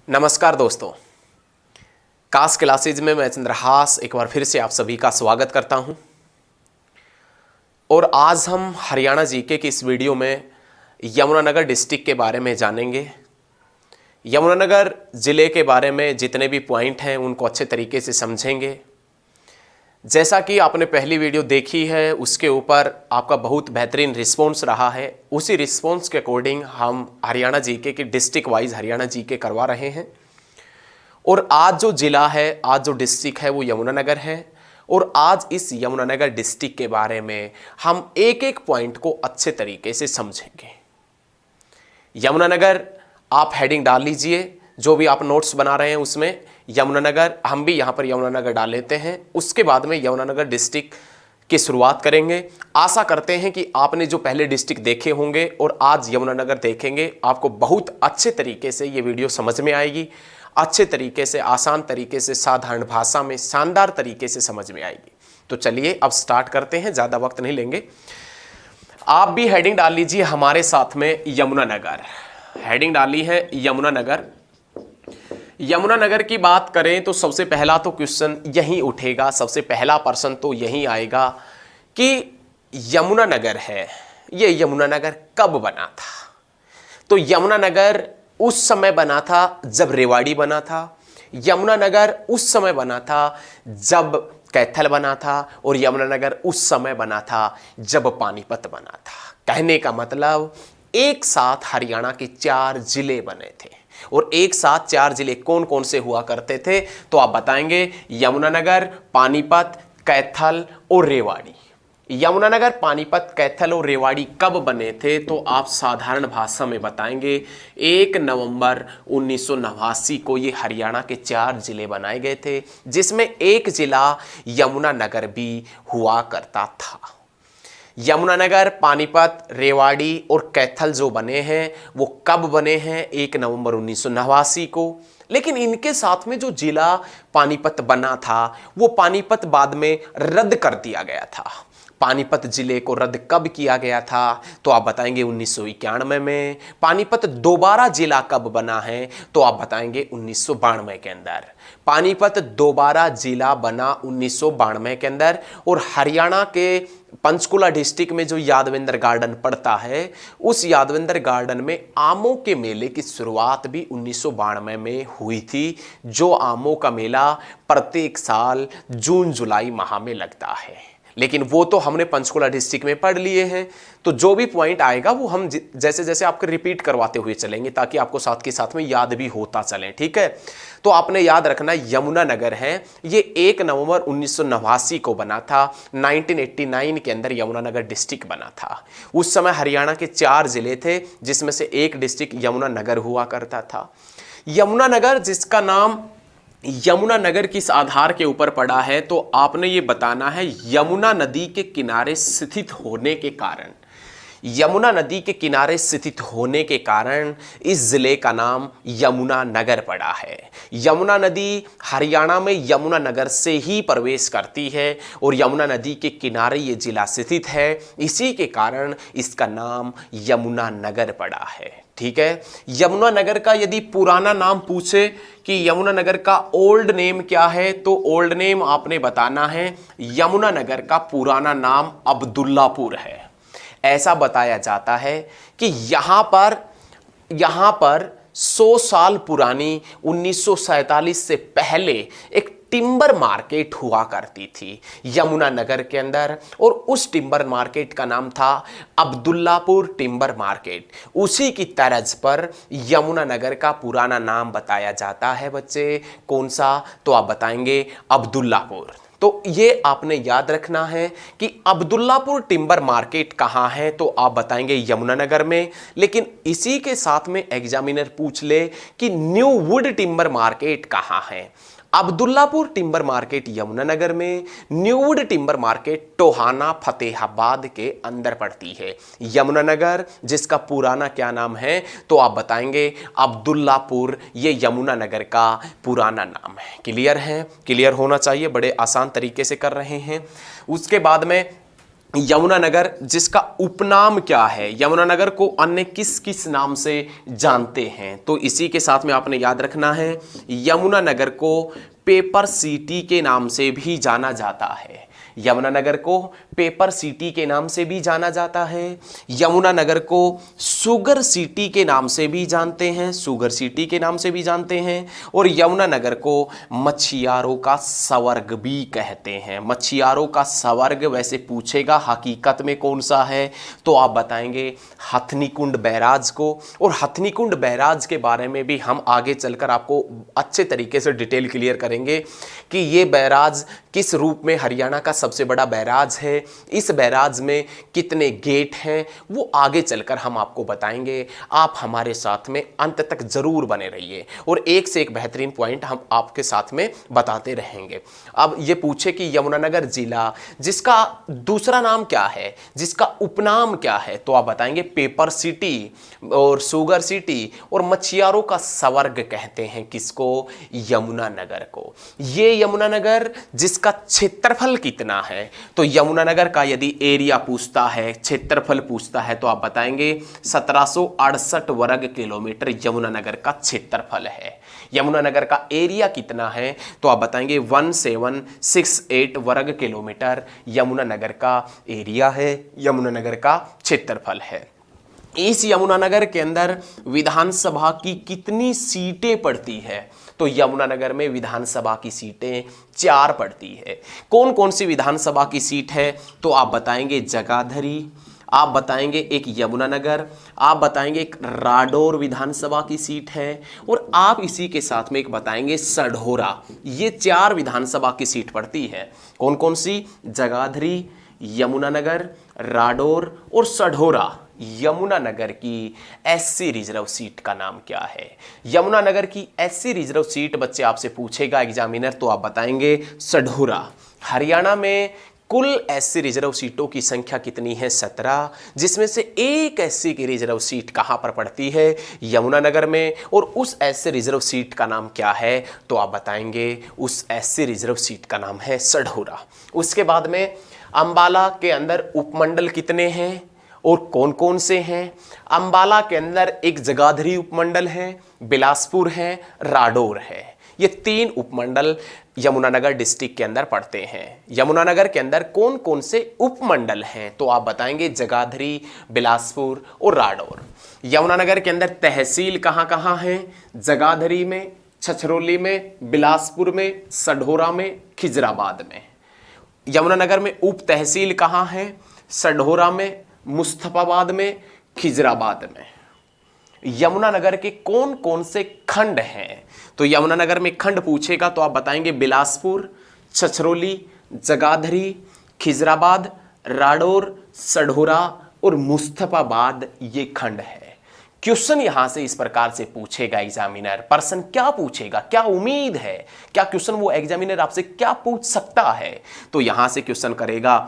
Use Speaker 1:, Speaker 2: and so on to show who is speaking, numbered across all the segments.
Speaker 1: नमस्कार दोस्तों, कास क्लासेज में मैं चंद्रहास एक बार फिर से आप सभी का स्वागत करता हूं। और आज हम हरियाणा जीके की इस वीडियो में यमुनानगर डिस्ट्रिक्ट के बारे में जानेंगे। यमुनानगर ज़िले के बारे में जितने भी पॉइंट हैं उनको अच्छे तरीके से समझेंगे। जैसा कि आपने पहली वीडियो देखी है उसके ऊपर आपका बहुत बेहतरीन रिस्पॉन्स रहा है, उसी रिस्पॉन्स के अकॉर्डिंग हम हरियाणा जीके की डिस्ट्रिक्ट वाइज हरियाणा जीके करवा रहे हैं। और आज जो ज़िला है, आज जो डिस्ट्रिक्ट है वो यमुनानगर है। और आज इस यमुनानगर डिस्ट्रिक्ट के बारे में हम एक एक पॉइंट को अच्छे तरीके से समझेंगे। यमुनानगर आप हेडिंग डाल लीजिए, जो भी आप नोट्स बना रहे हैं उसमें यमुनानगर, हम भी यहाँ पर यमुनानगर डाल लेते हैं। उसके बाद में यमुनानगर डिस्ट्रिक्ट की शुरुआत करेंगे। आशा करते हैं कि आपने जो पहले डिस्ट्रिक्ट देखे होंगे और आज यमुनानगर देखेंगे, आपको बहुत अच्छे तरीके से ये वीडियो समझ में आएगी, अच्छे तरीके से, आसान तरीके से, साधारण भाषा में, शानदार तरीके से समझ में आएगी। तो चलिए अब स्टार्ट करते हैं, ज़्यादा वक्त नहीं लेंगे। आप भी हेडिंग डाल लीजिए हमारे साथ में यमुनानगर। हेडिंग डाली है यमुनानगर। यमुनानगर की बात करें तो सबसे पहला तो क्वेश्चन यही उठेगा, सबसे पहला प्रश्न तो यही आएगा कि यमुनानगर है, ये यमुनानगर कब बना था। तो यमुनानगर उस समय बना था जब रेवाड़ी बना था, यमुनानगर उस समय बना था जब कैथल बना था, और यमुनानगर उस समय बना था जब पानीपत बना था। कहने का मतलब एक साथ हरियाणा के 4 जिले बने थे। और एक साथ 4 जिले कौन कौन से हुआ करते थे तो आप बताएंगे यमुनानगर, पानीपत, कैथल और रेवाड़ी। यमुनानगर, पानीपत, कैथल और रेवाड़ी कब बने थे तो आप साधारण भाषा में बताएंगे 1 नवंबर 1989 को ये हरियाणा के 4 जिले बनाए गए थे, जिसमें एक जिला यमुनानगर भी हुआ करता था। यमुनानगर, पानीपत, रेवाड़ी और कैथल जो बने हैं वो कब बने हैं? 1 नवंबर 1989 को। लेकिन इनके साथ में जो जिला पानीपत बना था वो पानीपत बाद में रद्द कर दिया गया था। पानीपत जिले को रद्द कब किया गया था तो आप बताएंगे 1991 में। पानीपत दोबारा जिला कब बना है तो आप बताएंगे 1992 के अंदर। पानीपत दोबारा जिला बना 1992 के अंदर। और हरियाणा के पंचकुला डिस्ट्रिक्ट में जो यादवेंद्र गार्डन पड़ता है, उस यादवेंद्र गार्डन में आमों के मेले की शुरुआत भी 1992 में हुई थी, जो आमों का मेला प्रत्येक साल जून जुलाई माह में लगता है। लेकिन वो तो हमने पंचकुला डिस्ट्रिक्ट में पढ़ लिए हैं, तो जो भी पॉइंट आएगा वो हम जैसे जैसे आपको रिपीट करवाते हुए चलेंगे ताकि आपको साथ के साथ में याद भी होता चले। ठीक है, तो आपने याद रखना यमुनानगर है, ये 1 नवंबर 1989 को बना था। 1989 के अंदर यमुनानगर डिस्ट्रिक्ट बना था। उस समय हरियाणा के 4 जिले थे, जिसमें से एक डिस्ट्रिक्ट यमुनानगर हुआ करता था। यमुनानगर जिसका नाम यमुनानगर किस आधार के ऊपर पड़ा है तो आपने ये बताना है यमुना नदी के किनारे स्थित होने के कारण। यमुना नदी के किनारे स्थित होने के कारण इस जिले का नाम यमुनानगर पड़ा है। यमुना नदी हरियाणा में यमुनानगर से ही प्रवेश करती है और यमुना नदी के किनारे ये जिला स्थित है, इसी के कारण इसका नाम यमुनानगर पड़ा है। ठीक है, यमुनानगर का यदि पुराना नाम पूछे कि यमुनानगर का ओल्ड नेम क्या है तो ओल्ड नेम आपने बताना है यमुनानगर का पुराना नाम अब्दुल्लापुर है। ऐसा बताया जाता है कि यहाँ पर 100 साल पुरानी 1947 से पहले एक टिम्बर मार्केट हुआ करती थी यमुनानगर के अंदर, और उस टिम्बर मार्केट का नाम था अब्दुल्लापुर टिम्बर मार्केट। उसी की तर्ज पर यमुनानगर का पुराना नाम बताया जाता है बच्चे। कौन सा तो आप बताएंगे अब्दुल्लापुर। तो ये आपने याद रखना है कि अब्दुल्लापुर टिम्बर मार्केट कहाँ है तो आप बताएंगे यमुनानगर में। लेकिन इसी के साथ में एग्जामिनर पूछ ले कि न्यू वुड टिम्बर मार्केट कहाँ है। अब्दुल्लापुर टिम्बर मार्केट यमुनानगर में, new would timber market Tohana Fatehabad के अंदर पड़ती है। यमुनानगर जिसका पुराना क्या नाम है तो आप बताएंगे अब्दुल्लापुर, ये यमुनानगर का पुराना नाम है। क्लियर है? क्लियर होना चाहिए, बड़े आसान तरीके से कर रहे हैं। उसके बाद में यमुनानगर जिसका उपनाम क्या है, यमुनानगर को अन्य किस किस नाम से जानते हैं, तो इसी के साथ में आपने याद रखना है यमुनानगर को पेपर सिटी के नाम से भी जाना जाता है। यमुनानगर को पेपर सिटी के नाम से भी जाना जाता है। यमुनानगर को शुगर सिटी के नाम से भी जानते हैं, शुगर सिटी के नाम से भी जानते हैं। और यमुनानगर को मछियारों का स्वर्ग भी कहते हैं। मछियारों का स्वर्ग वैसे पूछेगा हकीकत में कौन सा है, तो आप बताएंगे हथनीकुंड बैराज को। और हथनीकुंड बैराज के बारे में भी हम आगे चलकर आपको अच्छे तरीके से डिटेल क्लियर करेंगे कि ये बैराज किस रूप में हरियाणा का सबसे बड़ा बैराज है, इस बैराज में कितने गेट हैं, वो आगे चलकर हम आपको बताएंगे। आप हमारे साथ में अंत तक जरूर बने रहिए और एक से एक बेहतरीन पॉइंट हम आपके साथ में बताते रहेंगे। अब ये पूछे कि यमुनानगर जिला जिसका दूसरा नाम क्या है, जिसका उपनाम क्या है, तो आप बताएंगे पेपर सिटी और शुगर सिटी और मछियारों का स्वर्ग कहते हैं किसको, यमुनानगर को। ये यमुनानगर जिसका क्षेत्रफल कितना है, तो यमुनानगर का यदि एरिया पूछता है, क्षेत्रफल पूछता है, तो आप बताएंगे 1768 वर्ग किलोमीटर यमुनानगर का क्षेत्रफल है। यमुनानगर का एरिया कितना है, तो आप बताएंगे 1768 वर्ग किलोमीटर यमुनानगर का एरिया है, यमुनानगर का क्षेत्रफल है। इस यमुनानगर के अंदर विधानसभा की कितनी सीटें पड़ती है, तो यमुनानगर में विधानसभा की सीटें 4 पड़ती है। कौन कौन सी विधानसभा की सीट है, तो आप बताएंगे जगाधरी, आप बताएंगे एक यमुनानगर, आप बताएंगे एक राडौर विधानसभा की सीट है, और आप इसी के साथ में एक बताएंगे सढौरा। ये 4 विधानसभा की सीट पड़ती है। कौन कौन सी, जगाधरी, यमुनानगर, राडौर और सढौरा। यमुनानगर की एससी रिजर्व सीट का नाम क्या है, यमुनानगर की एससी रिजर्व सीट बच्चे आपसे पूछेगा एग्जामिनर, तो आप बताएंगे सढौरा। हरियाणा में कुल एससी रिजर्व सीटों की संख्या कितनी है, 17, जिसमें से एक एससी की रिजर्व सीट कहां पर पड़ती है, यमुनानगर में, और उस एससी रिजर्व सीट का नाम क्या है, तो आप बताएंगे उस एससी रिजर्व सीट का नाम है सढौरा। उसके बाद में अंबाला के अंदर उपमंडल कितने हैं और कौन कौन से हैं, अंबाला के अंदर एक जगाधरी उपमंडल है, बिलासपुर है, राडौर है। ये 3 उपमंडल यमुनानगर डिस्ट्रिक्ट के अंदर पड़ते हैं। यमुनानगर के अंदर कौन कौन से उपमंडल हैं, तो आप बताएंगे जगाधरी, बिलासपुर और राडौर। यमुनानगर के अंदर तहसील कहां कहां हैं, जगाधरी में, छछरौली में, बिलासपुर में, सढौरा में, खिजराबाद में। यमुनानगर में उप तहसील कहां है, सढौरा में, मुस्तफाबाद में, खिजराबाद में। यमुनानगर के कौन कौन से खंड हैं, तो यमुनानगर में खंड पूछेगा तो आप बताएंगे बिलासपुर, छछरौली, जगाधरी, खिजराबाद, राडौर, सढौरा और मुस्तफाबाद, ये खंड है। क्वेश्चन यहां से इस प्रकार से पूछेगा एग्जामिनर, पर्सन क्या पूछेगा, क्या उम्मीद है, क्या क्वेश्चन वो एग्जामिनर आपसे क्या पूछ सकता है, तो यहां से क्वेश्चन करेगा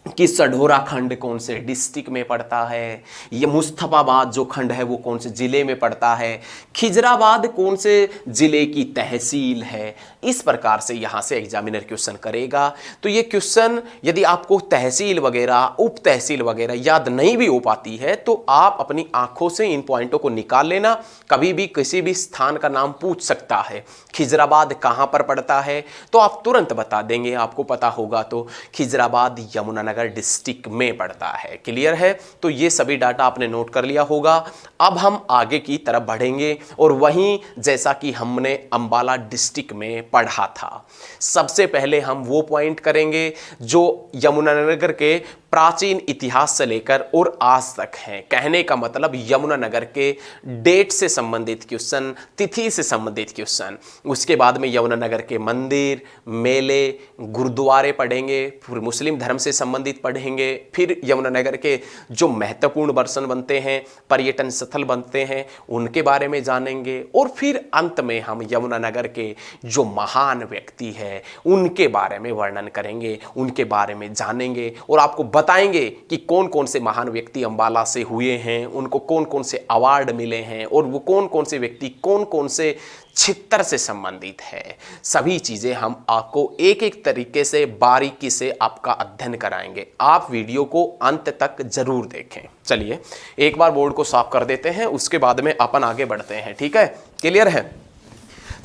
Speaker 1: कि सढौरा खंड कौन से डिस्ट्रिक्ट में पड़ता है, ये मुस्तफाबाद जो खंड है वो कौन से जिले में पड़ता है, खिजराबाद कौन से जिले की तहसील है। इस प्रकार से यहाँ से एग्जामिनर क्वेश्चन करेगा। तो ये क्वेश्चन यदि आपको तहसील वगैरह, उप तहसील वगैरह याद नहीं भी हो पाती है तो आप अपनी आंखों से इन पॉइंटों को निकाल लेना। कभी भी किसी भी स्थान का नाम पूछ सकता है, खिजराबाद कहाँ पर पड़ता है, तो आप तुरंत बता देंगे, आपको पता होगा तो खिजराबाद यमुनानगर डिस्ट्रिक्ट में पड़ता है। क्लियर है, तो ये सभी डाटा आपने नोट कर लिया होगा। अब हम आगे की तरफ बढ़ेंगे और वहीं जैसा कि हमने अंबाला डिस्ट्रिक्ट में पढ़ा था, सबसे पहले हम वो पॉइंट करेंगे जो यमुनानगर के प्राचीन इतिहास से लेकर और आज तक हैं। कहने का मतलब यमुनानगर के डेट से संबंधित क्वेश्चन, तिथि से संबंधित क्वेश्चन। उसके बाद में यमुनानगर के मंदिर, मेले, गुरुद्वारे पढ़ेंगे, फिर मुस्लिम धर्म से संबंधित पढ़ेंगे, फिर यमुनानगर के जो महत्वपूर्ण दर्शन बनते हैं, पर्यटन स्थल बनते हैं, उनके बारे में जानेंगे, और फिर अंत में हम यमुनानगर के जो महान व्यक्ति है उनके बारे में वर्णन करेंगे, उनके बारे में जानेंगे और आपको बताएंगे कि कौन कौन से महान व्यक्ति अंबाला से हुए हैं, उनको कौन कौन से अवार्ड मिले हैं, और वो कौन कौन से व्यक्ति कौन कौन से क्षेत्र से संबंधित है। सभी चीज़ें हम आपको एक एक तरीके से बारीकी से आपका अध्ययन कराएंगे। आप वीडियो को अंत तक जरूर देखें। चलिए एक बार बोर्ड को साफ कर देते हैं, उसके बाद में अपन आगे बढ़ते हैं। ठीक है, क्लियर है?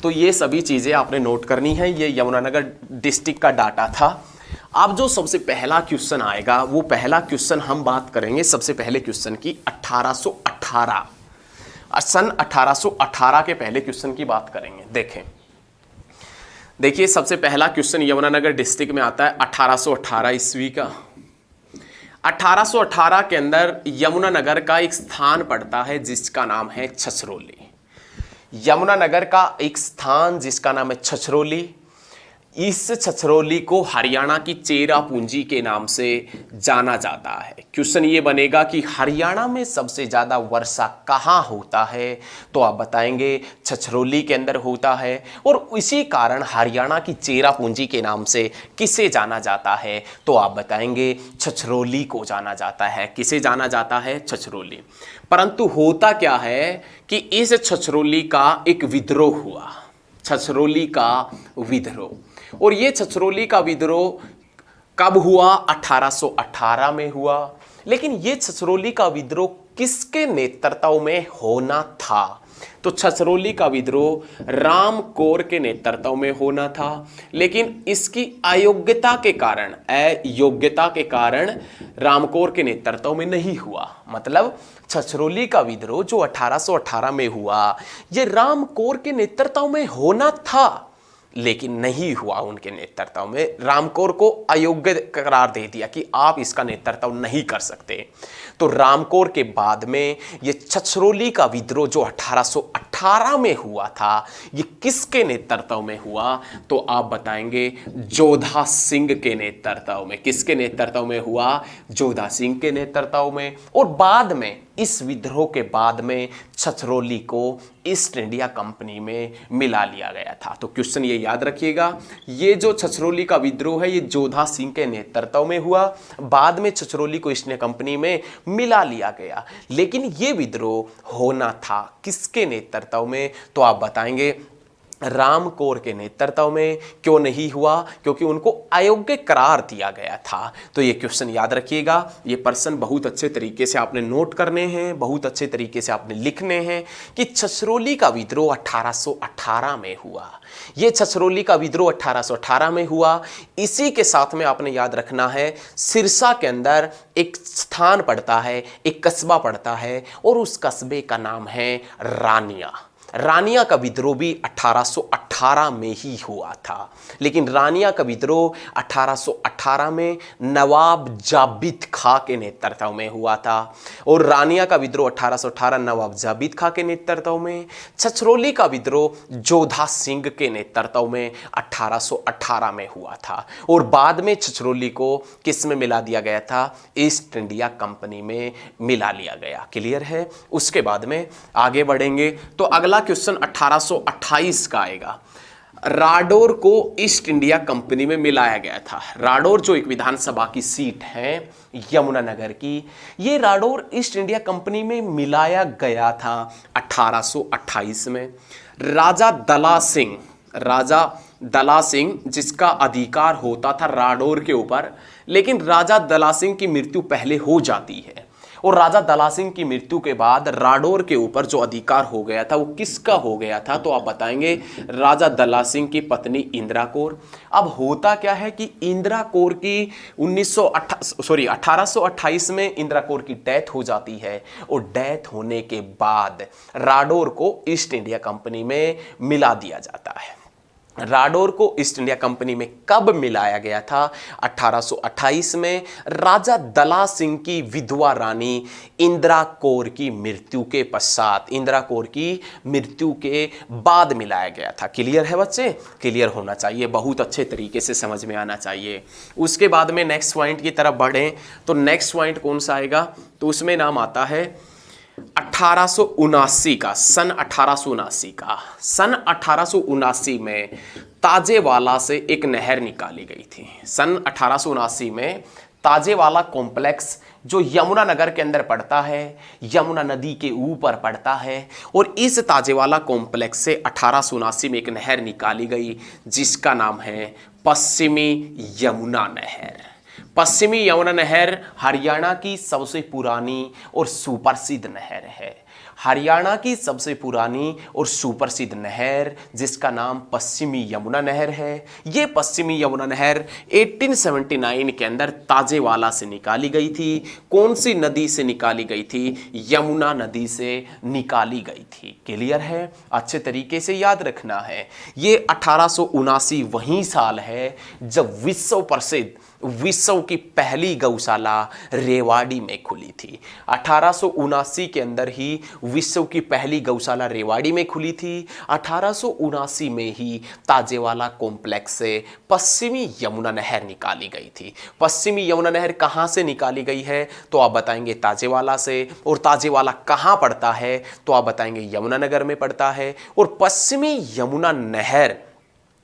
Speaker 1: तो ये सभी चीज़ें आपने नोट करनी है। ये यमुनानगर डिस्ट्रिक्ट का डाटा था। अब जो सबसे पहला क्वेश्चन आएगा, वो पहला क्वेश्चन हम बात करेंगे सबसे पहले क्वेश्चन की 1818। सन 1818 के पहले क्वेश्चन की बात करेंगे। देखिए सबसे पहला क्वेश्चन यमुनानगर डिस्ट्रिक्ट में आता है 1818 ईस्वी का। 1818 के अंदर यमुनानगर का एक स्थान पड़ता है जिसका नाम है छछरौली। यमुनानगर का एक स्थान जिसका नाम है छछरौली। इस छछरौली को हरियाणा की चेरापूंजी के नाम से जाना जाता है। क्वेश्चन ये बनेगा कि हरियाणा में सबसे ज़्यादा वर्षा कहाँ होता है, तो आप बताएंगे छछरौली के अंदर होता है। और इसी कारण हरियाणा की चेरापूंजी के नाम से किसे जाना जाता है, तो आप बताएंगे छछरौली को जाना जाता है। किसे जाना जाता है? छछरौली। परंतु होता क्या है कि इस छछरौली का एक विद्रोह हुआ। छछरौली का विद्रोह, और ये छछरौली का विद्रोह कब हुआ? 1818 में हुआ। लेकिन ये छछरौली का विद्रोह किसके नेतृत्व में होना था? तो छछरौली का विद्रोह राम कौर के नेतृत्व में होना था। लेकिन इसकी अयोग्यता के कारण राम कौर के नेतृत्व में नहीं हुआ। मतलब छछरौली का विद्रोह जो 1818 में हुआ, ये राम कौर के नेतृत्व में होना था, लेकिन नहीं हुआ उनके नेतृत्व में। राम कौर को अयोग्य करार दे दिया कि आप इसका नेतृत्व नहीं कर सकते। तो राम कौर के बाद में ये छछरौली का विद्रोह जो 1818 में हुआ था, ये किसके नेतृत्व में हुआ? तो आप बताएंगे जोधा सिंह के नेतृत्व में। किसके नेतृत्व में हुआ? जोधा सिंह के नेतृत्व में। और बाद में इस विद्रोह के बाद में छछरौली को ईस्ट इंडिया कंपनी में मिला लिया गया था। तो क्वेश्चन ये याद रखिएगा, ये जो छछरौली का विद्रोह है ये जोधा सिंह के नेतृत्व में हुआ। बाद में छछरौली को ईस्ट इंडिया कंपनी में मिला लिया गया। लेकिन ये विद्रोह होना था किसके नेतृत्व में? तो आप बताएंगे राम कौर के नेतृत्व में। क्यों नहीं हुआ? क्योंकि उनको अयोग्य करार दिया गया था। तो ये क्वेश्चन याद रखिएगा। ये प्रश्न बहुत अच्छे तरीके से आपने नोट करने हैं, बहुत अच्छे तरीके से आपने लिखने हैं कि छछरौली का विद्रोह 1818 में हुआ। ये छछरौली का विद्रोह 1818 में हुआ। इसी के साथ में आपने याद रखना है सिरसा के अंदर एक स्थान पड़ता है, एक कस्बा पड़ता है, और उस कस्बे का नाम है रानिया। रानिया का विद्रोह भी 1818 में ही हुआ था। लेकिन रानिया का विद्रोह 1818 में नवाब जाबित खां के नेतृत्व में हुआ था। और रानिया का विद्रोह 1818 नवाब जाबित खां के नेतृत्व में। छछरौली का विद्रोह जोधा सिंह के नेतृत्व में 1818 में हुआ था। और बाद में छछरौली को किस में मिला दिया गया था? ईस्ट इंडिया कंपनी में मिला लिया गया। क्लियर है? उसके बाद में आगे बढ़ेंगे तो अगला क्वेश्चन 1828 का आएगा। राडौर को ईस्ट इंडिया कंपनी में मिलाया गया था। राडौर जो एक विधानसभा की सीट है यमुनानगर की, ये राडौर ईस्ट इंडिया कंपनी में मिलाया गया था 1828 में। राजा दला सिंह जिसका अधिकार होता था राडौर के ऊपर, लेकिन राजा दला सिंह की मृत्यु पहले हो जाती है। और राजा दला सिंह की मृत्यु के बाद राडौर के ऊपर जो अधिकार हो गया था वो किसका हो गया था? तो आप बताएंगे राजा दला सिंह की पत्नी इंदिरा कौर। अब होता क्या है कि इंदिरा कौर की 1828 में इंदिरा कौर की डेथ हो जाती है। और डेथ होने के बाद राडौर को ईस्ट इंडिया कंपनी में मिला दिया जाता है। राडौर को ईस्ट इंडिया कंपनी में कब मिलाया गया था? 1828 में राजा दला सिंह की विधवा रानी इंदिरा कौर की मृत्यु के पश्चात, इंदिरा कौर की मृत्यु के बाद मिलाया गया था। क्लियर है बच्चे? क्लियर होना चाहिए, बहुत अच्छे तरीके से समझ में आना चाहिए। उसके बाद में नेक्स्ट पॉइंट की तरफ बढ़ें तो नेक्स्ट पॉइंट कौन सा आएगा? तो उसमें नाम आता है 1879 का। सन 1879 का। सन 1879 में ताजेवाला से एक नहर निकाली गई थी। सन 1879 में ताजेवाला कॉम्प्लेक्स जो यमुनानगर के अंदर पड़ता है, यमुना नदी के ऊपर पड़ता है। और इस ताजेवाला कॉम्प्लेक्स से 1879 में एक नहर निकाली गई जिसका नाम है पश्चिमी यमुना नहर। पश्चिमी यमुना नहर हरियाणा की सबसे पुरानी और सुप्रसिद्ध नहर है। हरियाणा की सबसे पुरानी और सुप्रसिद्ध नहर जिसका नाम पश्चिमी यमुना नहर है। ये पश्चिमी यमुना नहर 1879 के अंदर ताजेवाला से निकाली गई थी। कौन सी नदी से निकाली गई थी? यमुना नदी से निकाली गई थी। क्लियर है? अच्छे तरीके से याद रखना है। ये 1879 वही साल है जब विश्व की पहली गौशाला रेवाड़ी में खुली थी। 1879 के अंदर ही विश्व की पहली गौशाला रेवाड़ी में खुली थी। 1879 में ही ताजेवाला कॉम्प्लेक्स से पश्चिमी यमुना नहर निकाली गई थी। पश्चिमी यमुना नहर कहाँ से निकाली गई है? तो आप बताएंगे ताजेवाला से। और ताजेवाला कहाँ पड़ता है? तो आप बताएंगे यमुनानगर में पड़ता है। और पश्चिमी यमुना नहर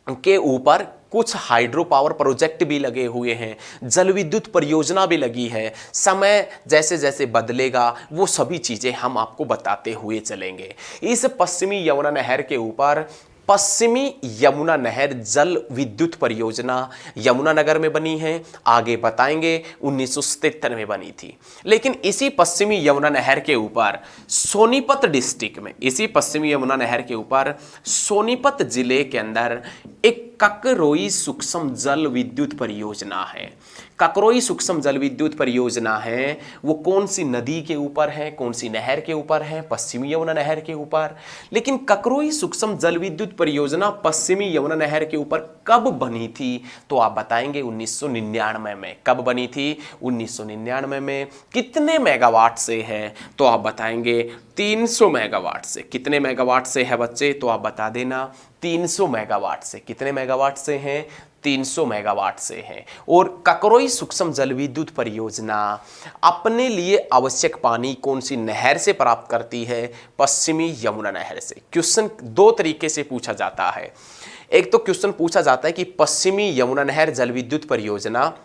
Speaker 1: के ऊपर कुछ हाइड्रो पावर प्रोजेक्ट भी लगे हुए हैं, जल विद्युत परियोजना भी लगी है। समय जैसे जैसे बदलेगा वो सभी चीजें हम आपको बताते हुए चलेंगे। इस पश्चिमी यमुना नहर के ऊपर पश्चिमी यमुना नहर जल विद्युत परियोजना यमुनानगर में बनी है। आगे बताएंगे 1977 में बनी थी। लेकिन इसी पश्चिमी यमुना नहर के ऊपर सोनीपत डिस्ट्रिक्ट में, इसी पश्चिमी यमुना नहर के ऊपर सोनीपत जिले के अंदर एक ककरोई सूक्ष्म जल विद्युत परियोजना है। ककरोई सूक्ष्म जल विद्युत परियोजना है। वो कौन सी नदी के ऊपर है? कौन सी नहर के ऊपर है? पश्चिमी यमुना नहर के ऊपर। लेकिन ककरोई सूक्ष्म जल विद्युत परियोजना पश्चिमी यमुना नहर के ऊपर कब बनी थी? तो आप बताएंगे 1999 में। कब बनी थी? 1999 में। कितने मेगावाट से है? तो आप बताएंगे 300 मेगावाट से। कितने मेगावाट से है बच्चे? तो आप बता देना 300 मेगावाट से। कितने मेगावाट से हैं? 300 मेगावाट से है। और ककरोई सूक्ष्म जल विद्युत परियोजना अपने लिए आवश्यक पानी कौन सी नहर से प्राप्त करती है? पश्चिमी यमुना नहर से। क्वेश्चन दो तरीके से पूछा जाता है। एक तो क्वेश्चन पूछा जाता है कि पश्चिमी यमुना नहर जल विद्युत परियोजना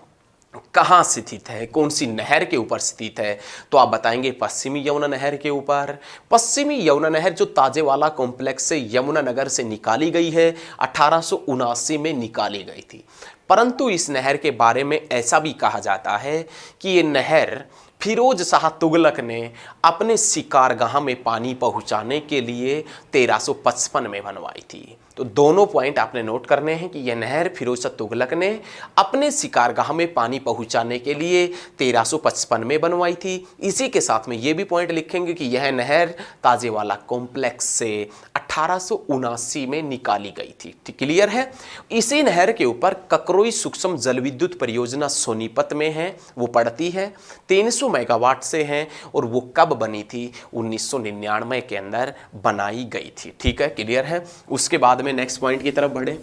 Speaker 1: कहाँ स्थित है? कौन सी नहर के ऊपर स्थित है? तो आप बताएंगे पश्चिमी यमुना नहर के ऊपर। पश्चिमी यमुना नहर जो ताजेवाला कॉम्प्लेक्स से यमुनानगर से निकाली गई है, 1879 में निकाली गई थी। परंतु इस नहर के बारे में ऐसा भी कहा जाता है कि ये नहर फिरोज शाह तुगलक ने अपने शिकारगाह में पानी पहुंचाने के लिए 1355 में बनवाई थी। तो दोनों पॉइंट आपने नोट करने हैं कि यह नहर फिरोज शाह तुगलक ने अपने शिकारगाह में पानी पहुंचाने के लिए 1355 में बनवाई थी। इसी के साथ में ये भी पॉइंट लिखेंगे कि यह नहर ताजेवाला कॉम्प्लेक्स से 1879 में निकाली गई थी। क्लियर है? इसी नहर के ऊपर ककरोई सूक्ष्म जल विद्युत परियोजना सोनीपत में है, वो पड़ती है, 300 मेगावाट से है। और वो कब बनी थी? 1999 के अंदर बनाई गई थी। ठीक है? क्लियर है? उसके बाद में नेक्स्ट पॉइंट की तरफ बढ़े।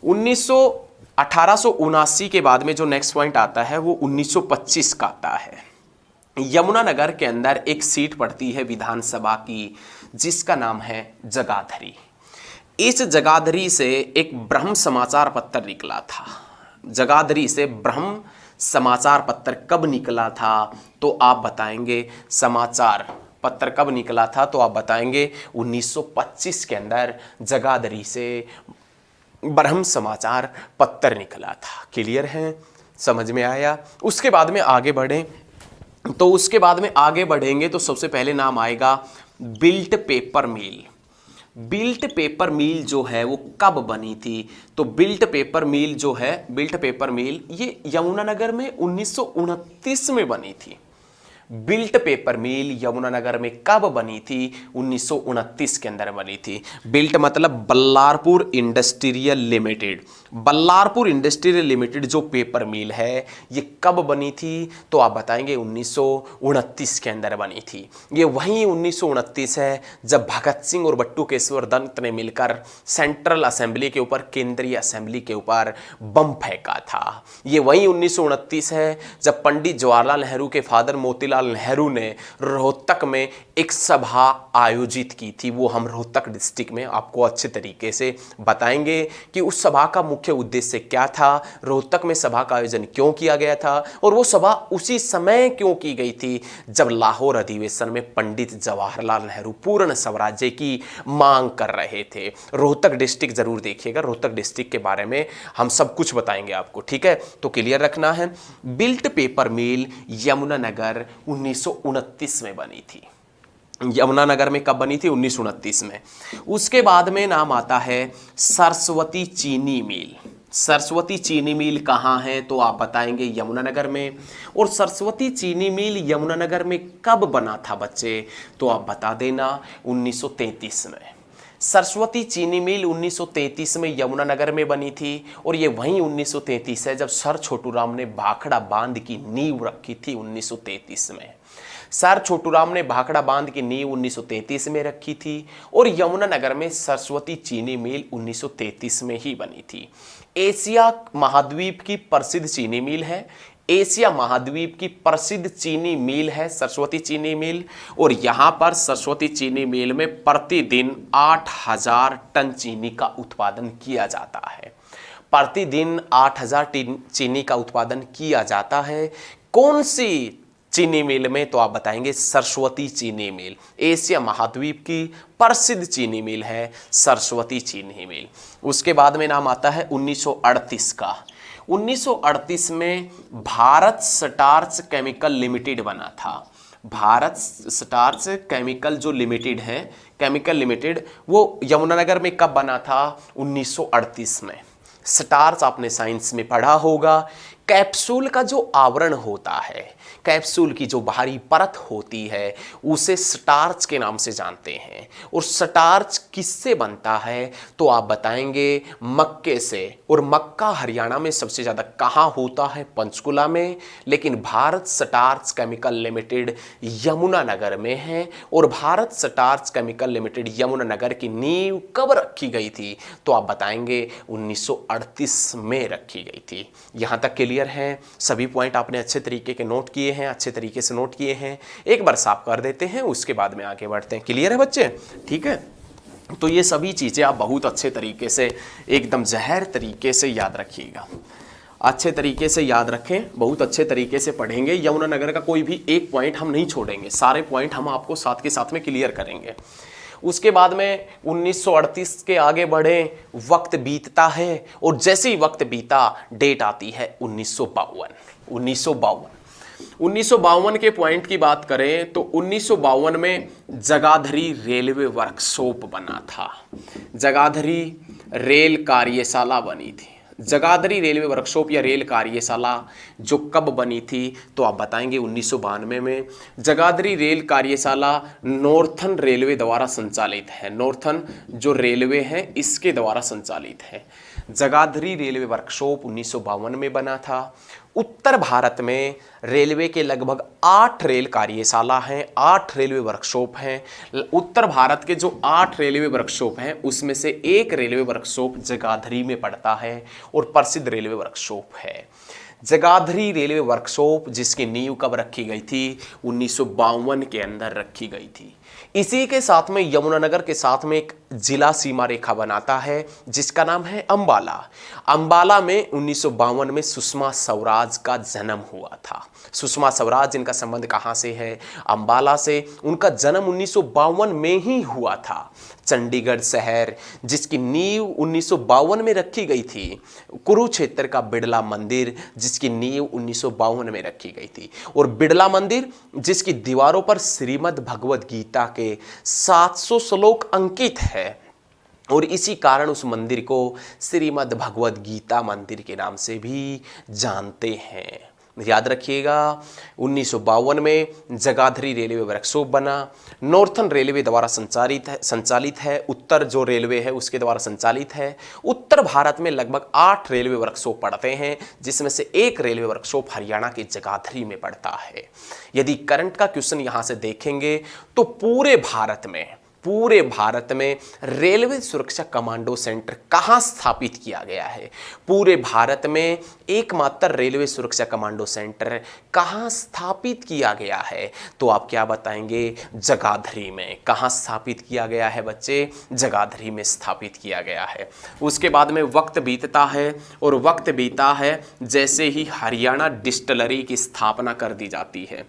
Speaker 1: 1879 के बाद में जो नेक्स्ट पॉइंट आता है वो 1925 का आता है। यमुनानगर के अंदर एक सीट पड़ती है विधानसभा की जिसका नाम है जगाधरी। इस जगाधरी से एक ब्रह्म समाचार पत्र निकला था। जगाधरी से ब्रह्म समाचार पत्र कब निकला था? तो आप बताएंगे समाचार पत्र कब निकला था? तो आप बताएंगे 1925 के अंदर जगाधरी से ब्रह्म समाचार पत्र निकला था। क्लियर है? समझ में आया? उसके बाद में आगे बढ़ें तो उसके बाद में आगे बढ़ेंगे तो सबसे पहले नाम आएगा बिल्ट पेपर मिल। बिल्ट पेपर मिल जो है वो कब बनी थी? तो बिल्ट पेपर मिल जो है, बिल्ट पेपर मिल ये यमुनानगर में 1929 में बनी थी। बिल्ट पेपर मिल यमुनानगर में कब बनी थी? 1929 के अंदर बनी थी। बिल्ट मतलब Ballarpur industrial limited. Ballarpur industrial limited जो पेपर मिल है ये कब बनी थी? तो आप बताएंगे 1929 के अंदर बनी थी। ये वही 1929 है जब भगत सिंह और बट्टू केशवर दत्त ने मिलकर सेंट्रल असेंबली के ऊपर, केंद्रीय असेंबली के ऊपर बम फेंका था। ये वही 1929 है जब पंडित जवाहरलाल नेहरू के फादर मोतीलाल जवाहरलाल नेहरू ने रोहतक में एक सभा आयोजित की थी। वो हम रोहतक डिस्ट्रिक्ट में आपको अच्छे तरीके से बताएंगे कि उस सभा का मुख्य उद्देश्य क्या था, रोहतक में सभा का आयोजन क्यों किया गया था और वो सभा उसी समय क्यों की गई थी जब लाहौर अधिवेशन में पंडित जवाहरलाल नेहरू पूर्ण स्वराज्य की मांग कर रहे थे। रोहतक डिस्ट्रिक्ट जरूर देखिएगा, रोहतक डिस्ट्रिक्ट के बारे में हम सब कुछ बताएंगे आपको, ठीक है, तो क्लियर रखना है। बिल्ट पेपर मिल यमुनानगर 1929 में बनी थी। यमुनानगर में कब बनी थी? 1929 में। उसके बाद में नाम आता है सरस्वती चीनी मिल। सरस्वती चीनी मिल कहाँ है तो आप बताएंगे यमुनानगर में। और सरस्वती चीनी मिल यमुनानगर में कब बना था बच्चे तो आप बता देना 1933 में। सरस्वती चीनी मिल 1933 में यमुनानगर में बनी थी और ये वहीं 1933 है जब सर छोटूराम ने भाखड़ा बांध की नींव रखी थी 1933 में। सर छोटूराम ने भाखड़ा बांध की नींव 1933 में रखी थी और यमुनानगर में सरस्वती चीनी मिल 1933 में ही बनी थी। एशिया महाद्वीप की प्रसिद्ध चीनी मिल है, एशिया महाद्वीप की प्रसिद्ध चीनी मिल है सरस्वती चीनी मिल। और यहाँ पर सरस्वती चीनी मिल में प्रतिदिन 8000 टन चीनी का उत्पादन किया जाता है। प्रतिदिन 8000 टन चीनी का उत्पादन किया जाता है। कौन सी चीनी मिल में तो आप बताएंगे सरस्वती चीनी मिल। एशिया महाद्वीप की प्रसिद्ध चीनी मिल है सरस्वती चीनी मिल। उसके बाद में नाम आता है 1938 का। 1938 में भारत स्टार्च केमिकल लिमिटेड बना था। भारत स्टार्च केमिकल जो लिमिटेड है, केमिकल लिमिटेड, वो यमुनानगर में कब बना था? 1938 में। स्टार्च आपने साइंस में पढ़ा होगा, कैप्सूल का जो आवरण होता है, कैप्सूल की जो बाहरी परत होती है उसे स्टार्च के नाम से जानते हैं। और स्टार्च किससे बनता है तो आप बताएंगे मक्के से। और मक्का हरियाणा में सबसे ज़्यादा कहाँ होता है? पंचकुला में। लेकिन Bharat starch chemical limited Yamunanagar में है। और Bharat starch chemical limited Yamunanagar की नींव कब रखी गई थी तो आप बताएंगे 1938 में रखी गई थी। यहाँ तक क्लियर है? सभी पॉइंट आपने अच्छे तरीके के नोट किए हैं, अच्छे तरीके से नोट किए हैं। एक बार साफ कर देते हैं, उसके बाद में आगे बढ़ते हैं। क्लियर है बच्चे? ठीक है, तो ये सभी चीजें आप बहुत अच्छे तरीके से, एकदम जहर तरीके से याद रखिएगा। अच्छे तरीके से याद रखें, बहुत अच्छे तरीके से पढ़ेंगे। यमुनानगर का कोई भी एक पॉइंट हम नहीं छोड़ेंगे, सारे पॉइंट हम आपको साथ के साथ में क्लियर करेंगे। उसके बाद में 1938 के आगे बढ़े, वक्त बीतता है और जैसे ही वक्त बीता डेट आती है 1952। 1952 के पॉइंट की बात करें तो 1952 में जगाधरी रेलवे वर्कशॉप बना था। जगाधरी रेल कार्यशाला बनी थी। जगाधरी रेलवे वर्कशॉप या रेल कार्यशाला जो कब बनी थी तो आप बताएंगे 1992 में। जगाधरी रेल कार्यशाला नॉर्थन रेलवे द्वारा संचालित है। नॉर्थन जो रेलवे है इसके द्वारा संचालित है। जगाधरी रेलवे वर्कशॉप 1952 में बना था। उत्तर भारत में रेलवे के लगभग 8 रेल कार्यशाला हैं, 8 रेलवे वर्कशॉप हैं। उत्तर भारत के जो 8 रेलवे वर्कशॉप हैं उसमें से एक रेलवे वर्कशॉप जगाधरी में पड़ता है और प्रसिद्ध रेलवे वर्कशॉप है। जगाधरी रेलवे वर्कशॉप जिसकी नींव कब रखी गई थी? 1952 के अंदर रखी गई थी। इसी के साथ में यमुनानगर के साथ में एक जिला सीमा रेखा बनाता है जिसका नाम है अंबाला। अंबाला में 1952 में सुषमा स्वराज का जन्म हुआ था। सुषमा स्वराज जिनका संबंध कहाँ से है? अंबाला से। उनका जन्म 1952 में ही हुआ था। चंडीगढ़ शहर जिसकी नींव 1952 में रखी गई थी। कुरुक्षेत्र का बिड़ला मंदिर जिसकी नींव 1952 में रखी गई थी। और बिड़ला मंदिर जिसकी दीवारों पर श्रीमद् भगवद गीता के 700 श्लोक अंकित है और इसी कारण उस मंदिर को श्रीमद् भगवद गीता मंदिर के नाम से भी जानते हैं। याद रखिएगा 1952 में जगाधरी रेलवे वर्कशॉप बना। नॉर्थन रेलवे द्वारा संचालित है। उत्तर जो रेलवे है उसके द्वारा संचालित है। उत्तर भारत में लगभग 8 रेलवे वर्कशॉप पड़ते हैं जिसमें से एक रेलवे वर्कशॉप हरियाणा के जगाधरी में पड़ता है। यदि करंट का क्वेश्चन यहाँ से देखेंगे तो पूरे भारत में पूरे भारत में रेलवे सुरक्षा कमांडो सेंटर कहाँ स्थापित किया गया है? पूरे भारत में एकमात्र रेलवे सुरक्षा कमांडो सेंटर कहाँ स्थापित किया गया है? तो आप क्या बताएंगे? जगाधरी में। कहाँ स्थापित किया गया है बच्चे? जगाधरी में स्थापित किया गया है। उसके बाद में वक्त बीतता है और वक्त बीता है जैसे ही हरियाणा डिस्टिलरी की स्थापना कर दी जाती है।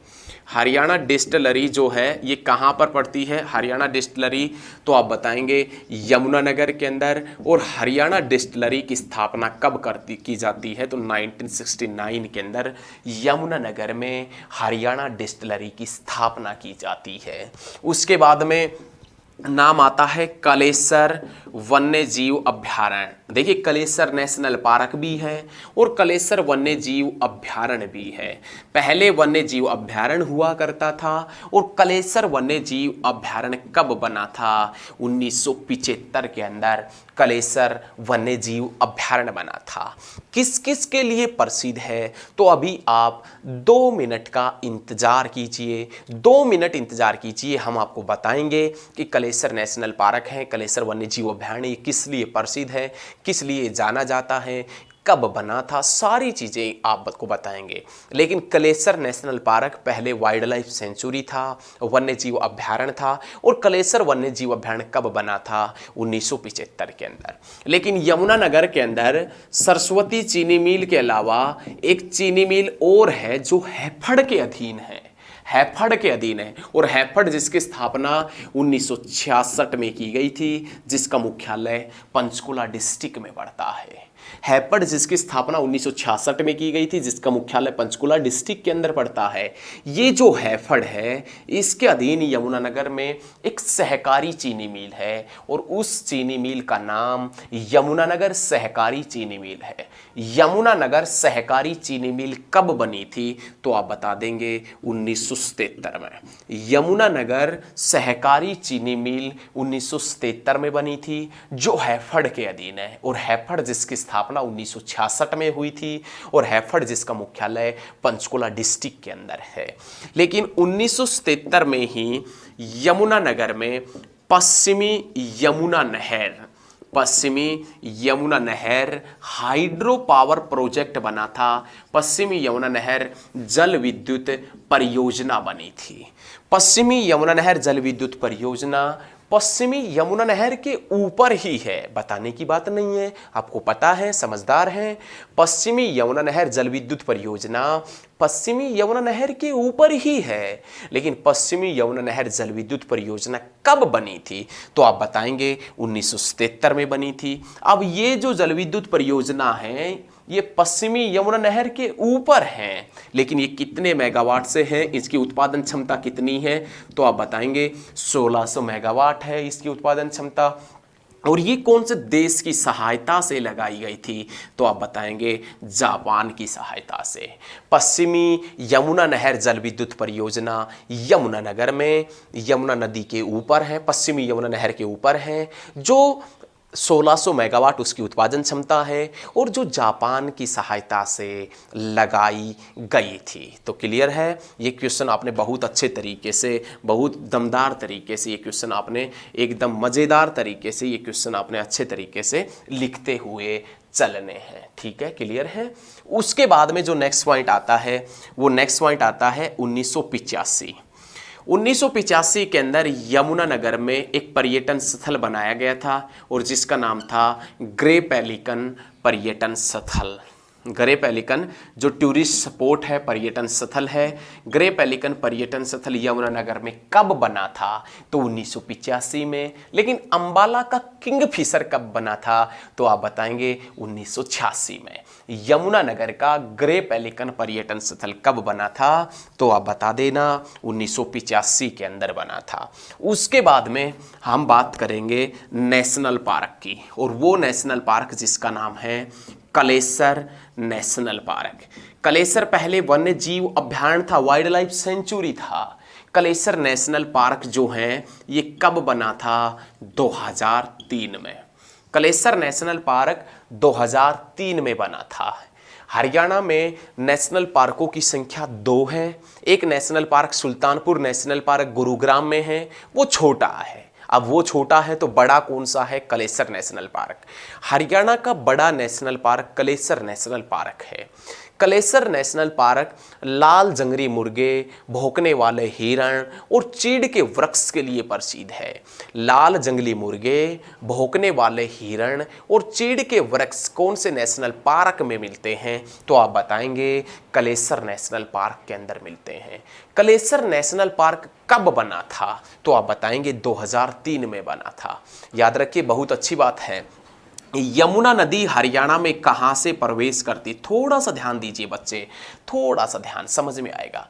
Speaker 1: हरियाणा डिस्टिलरी जो है ये कहाँ पर पड़ती है? हरियाणा डिस्टिलरी तो आप बताएंगे यमुनानगर के अंदर। और हरियाणा डिस्टिलरी की स्थापना कब की जाती है? तो 1969 के अंदर यमुनानगर में हरियाणा डिस्टिलरी की स्थापना की जाती है। उसके बाद में नाम आता है कलेसर वन्य जीव अभ्यारण्य। देखिए कलेसर नेशनल पार्क भी है और कलेसर वन्य जीव अभ्यारण्य भी है। पहले वन्य जीव अभ्यारण्य हुआ करता था और कलेसर वन्य जीव अभ्यारण्य कब बना था? 1975 के अंदर कलेसर वन्य जीव अभ्यारण्य बना था। किस किस के लिए प्रसिद्ध है? तो अभी आप 2 मिनट का इंतजार कीजिए, 2 मिनट इंतजार कीजिए, हम आपको बताएंगे कि कलेसर नेशनल पार्क है, कलेसर वन्य जीव अभ्यारण्य किस लिए प्रसिद्ध है, किस लिए जाना जाता है, कब बना था, सारी चीज़ें आपको बताएंगे। लेकिन कलेसर नेशनल पार्क पहले वाइल्ड लाइफ सेंचुरी था, वन्य जीव अभ्यारण्य था। और कलेसर वन्य जीव अभ्यारण्य कब बना था? 1975 के अंदर। लेकिन यमुनानगर के अंदर सरस्वती चीनी मिल के अलावा एक चीनी मिल और है जो हैफड़ के अधीन है। हैफड़ के अधीन है और हैफड़ जिसकी स्थापना 1966 में की गई थी, जिसका मुख्यालय पंचकुला डिस्ट्रिक्ट में पड़ता है। हैफड़ जिसकी स्थापना 1966 में की गई थी, जिसका मुख्यालय पंचकुला डिस्ट्रिक्ट के अंदर पड़ता है। ये जो हैफड़ है इसके अधीन यमुनानगर में एक सहकारी चीनी मिल है और उस चीनी मिल का नाम यमुनानगर सहकारी चीनी मिल है। यमुनानगर सहकारी चीनी मिल कब बनी थी? तो आप बता देंगे 1973 में। यमुनानगर सहकारी चीनी मिल 1973 में बनी थी जो हैफड़ के अधीन है। और हैफड़ जिसकी स्थापना 1966 में हुई थी और हैफड़ जिसका मुख्यालय पंचकुला डिस्ट्रिक्ट के अंदर है। लेकिन 1973 में ही यमुनानगर में पश्चिमी यमुना नहर हाइड्रो पावर प्रोजेक्ट बना था। पश्चिमी यमुना नहर जल विद्युत परियोजना बनी थी। पश्चिमी यमुना नहर जल विद्युत परियोजना पश्चिमी यमुना नहर के ऊपर ही है, बताने की बात नहीं है, आपको पता है, समझदार हैं। पश्चिमी यमुना नहर जल विद्युत परियोजना पश्चिमी यमुना नहर के ऊपर ही है। लेकिन पश्चिमी यमुना नहर जल विद्युत परियोजना कब बनी थी? तो आप बताएंगे 1977 में बनी थी। अब ये जो जल विद्युत परियोजना है ये पश्चिमी यमुना नहर के ऊपर हैं, लेकिन ये कितने मेगावाट से है, इसकी उत्पादन क्षमता कितनी है? तो आप बताएंगे 1600 मेगावाट है इसकी उत्पादन क्षमता। और ये कौन से देश की सहायता से लगाई गई थी? तो आप बताएंगे जापान की सहायता से। पश्चिमी यमुना नहर जल विद्युत परियोजना यमुनानगर में यमुना नदी के ऊपर है, पश्चिमी यमुना नहर के ऊपर है, जो 1600 मेगावाट उसकी उत्पादन क्षमता है और जो जापान की सहायता से लगाई गई थी। तो क्लियर है, ये क्वेश्चन आपने बहुत अच्छे तरीके से, बहुत दमदार तरीके से, ये क्वेश्चन आपने एकदम मज़ेदार तरीके से, ये क्वेश्चन आपने अच्छे तरीके से लिखते हुए चलने हैं। ठीक है, क्लियर है। उसके बाद में जो नेक्स्ट पॉइंट आता है वो नेक्स्ट पॉइंट आता है 1985। 1985 के अंदर यमुनानगर में एक पर्यटन स्थल बनाया गया था और जिसका नाम था ग्रे पेलिकन पर्यटन स्थल। ग्रे पेलिकन जो टूरिस्ट स्पॉट है, पर्यटन स्थल है, ग्रे पेलिकन पर्यटन स्थल यमुनानगर में कब बना था? तो 1985 में। लेकिन अंबाला का किंगफिशर कब बना था? तो आप बताएंगे 1986 में। यमुनानगर का ग्रे पेलिकन पर्यटन स्थल कब बना था? तो आप बता देना 1985 के अंदर बना था। उसके बाद में हम बात करेंगे नेशनल पार्क की, और वो नेशनल पार्क जिसका नाम है कलेसर नेशनल पार्क। कलेसर पहले वन्य जीव अभ्यारण्य था, वाइल्ड लाइफ सेंचुरी था। कलेसर नेशनल पार्क जो है ये कब बना था? 2003 में। कलेसर नेशनल पार्क 2003 में बना था। हरियाणा में नेशनल पार्कों की संख्या 2 है। एक national park Sultanpur national park Gurugram में है, वो छोटा है। अब वो छोटा है तो बड़ा कौन सा है? Kalesar national park. हरियाणा का बड़ा national park Kalesar national park है। कलेसर नेशनल पार्क लाल जंगली मुर्गे, भौंकने वाले हिरण और चीड़ के वृक्ष के लिए प्रसिद्ध है। लाल जंगली मुर्गे, भौंकने वाले हिरण और चीड़ के वृक्ष कौन से नेशनल पार्क में मिलते हैं? तो आप बताएंगे कलेसर नेशनल पार्क के अंदर मिलते हैं। कलेसर नेशनल पार्क कब बना था? तो आप बताएंगे 2003 में बना था। याद रखिए, बहुत अच्छी बात है। यमुना नदी हरियाणा में कहां से प्रवेश करती? थोड़ा सा ध्यान दीजिए बच्चे, थोड़ा सा ध्यान, समझ में आएगा।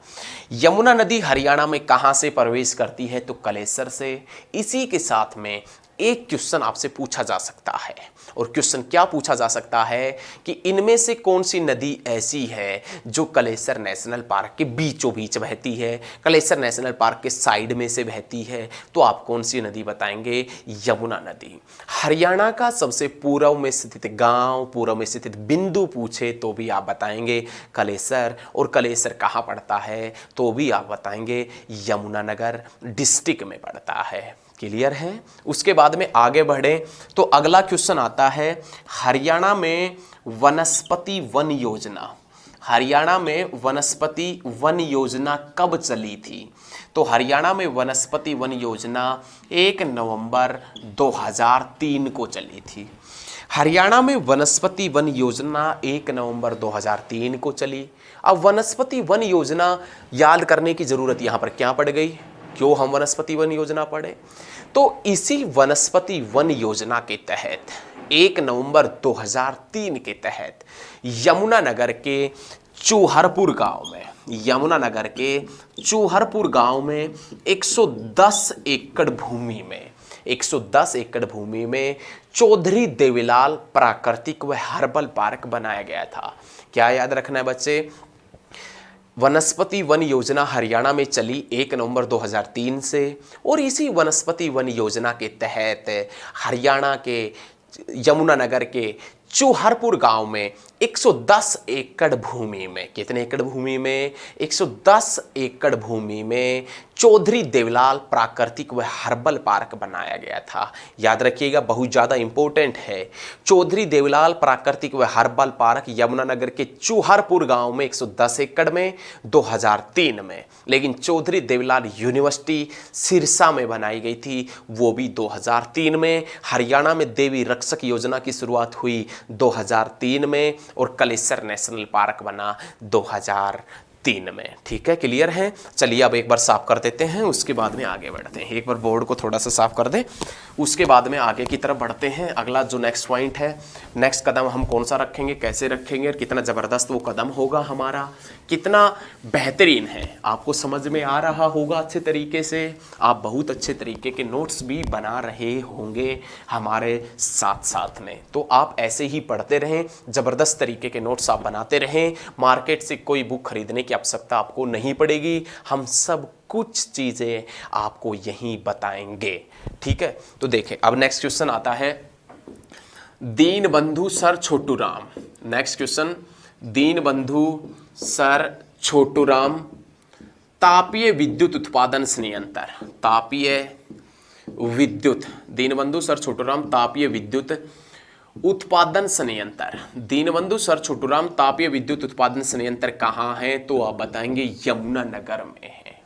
Speaker 1: यमुना नदी हरियाणा में कहां से प्रवेश करती है? तो कलेसर से। इसी के साथ में एक क्वेश्चन आपसे पूछा जा सकता है, और क्वेश्चन क्या पूछा जा सकता है कि इनमें से कौन सी नदी ऐसी है जो कलेसर नेशनल पार्क के बीचों बीच बहती है, कलेसर नेशनल पार्क के साइड में से बहती है? तो आप कौन सी नदी बताएंगे? यमुना नदी। हरियाणा का सबसे पूर्व में स्थित गांव, पूर्व में स्थित बिंदु पूछे तो भी आप बताएंगे कलेसर, और कलेसर कहाँ पड़ता है? तो भी आप बताएंगे यमुनानगर डिस्ट्रिक्ट में पड़ता है। क्लियर है? उसके बाद में आगे बढ़े तो अगला क्वेश्चन आता है, हरियाणा में वनस्पति वन योजना, हरियाणा में वनस्पति वन योजना कब चली थी? तो हरियाणा में वनस्पति वन योजना 1 नवंबर 2003 को चली थी। हरियाणा में वनस्पति वन योजना 1 नवंबर 2003 को चली। अब वनस्पति वन योजना याद करने की जरूरत यहां पर क्या पड़ गई? क्यों हम वनस्पति वन योजना पढ़े? तो इसी वनस्पति वन योजना के तहत 1 नवंबर 2003 के तहत यमुनानगर के चूहरपुर गांव में, यमुनानगर के चूहरपुर गांव में 110 एकड़ भूमि में, 110 एकड़ भूमि में चौधरी देवीलाल प्राकृतिक व हर्बल पार्क बनाया गया था। क्या याद रखना है बच्चे? वनस्पति वन योजना हरियाणा में चली 1 नवंबर 2003 से, और इसी वनस्पति वन योजना के तहत हरियाणा के यमुनानगर के चूहरपुर गांव में 110 एकड़ भूमि में, कितने एकड़ भूमि में? 110 एकड़ भूमि में चौधरी देवीलाल प्राकृतिक व हर्बल पार्क बनाया गया था। याद रखिएगा, बहुत ज़्यादा इंपॉर्टेंट है। चौधरी देवीलाल प्राकृतिक व हर्बल पार्क यमुनानगर के चूहरपुर गांव में 110 एकड़ में 2003 में, लेकिन चौधरी देवीलाल यूनिवर्सिटी सिरसा में बनाई गई थी, वो भी 2003 में। हरियाणा में देवी रक्षक योजना की शुरुआत हुई 2003 में, और कलेसर नेशनल पार्क बना 2003 में। ठीक है, क्लियर है? चलिए अब एक बार साफ कर देते हैं, उसके बाद में आगे बढ़ते हैं। एक बार बोर्ड को थोड़ा सा साफ कर दें, उसके बाद में आगे की तरफ बढ़ते हैं। अगला जो नेक्स्ट पॉइंट है, नेक्स्ट कदम हम कौन सा रखेंगे, कैसे रखेंगे, और कितना ज़बरदस्त वो कदम होगा हमारा, कितना बेहतरीन है, आपको समझ में आ रहा होगा अच्छे तरीके से। आप बहुत अच्छे तरीके के नोट्स भी बना रहे होंगे हमारे साथ साथ में, तो आप ऐसे ही पढ़ते रहें, ज़बरदस्त तरीके के नोट्स आप बनाते रहें। मार्केट से कोई बुक खरीदने की आवश्यकता आपको नहीं पड़ेगी, हम सब कुछ चीज़ें आपको यहीं बताएंगे। ठीक है, तो देखें अब नेक्स्ट क्वेश्चन आता है, Deenbandhu sir Chhoturam. Next question, Deenbandhu sir Chhoturam तापीय विद्युत उत्पादन संयंत्र, तापीय विद्युत, दीनबंधु सर छोटूराम तापीय विद्युत उत्पादन संयंत्र, दीनबंधु सर छोटूराम तापीय विद्युत उत्पादन संयंत्र कहाँ है? तो आप बताएंगे यमुनानगर में है।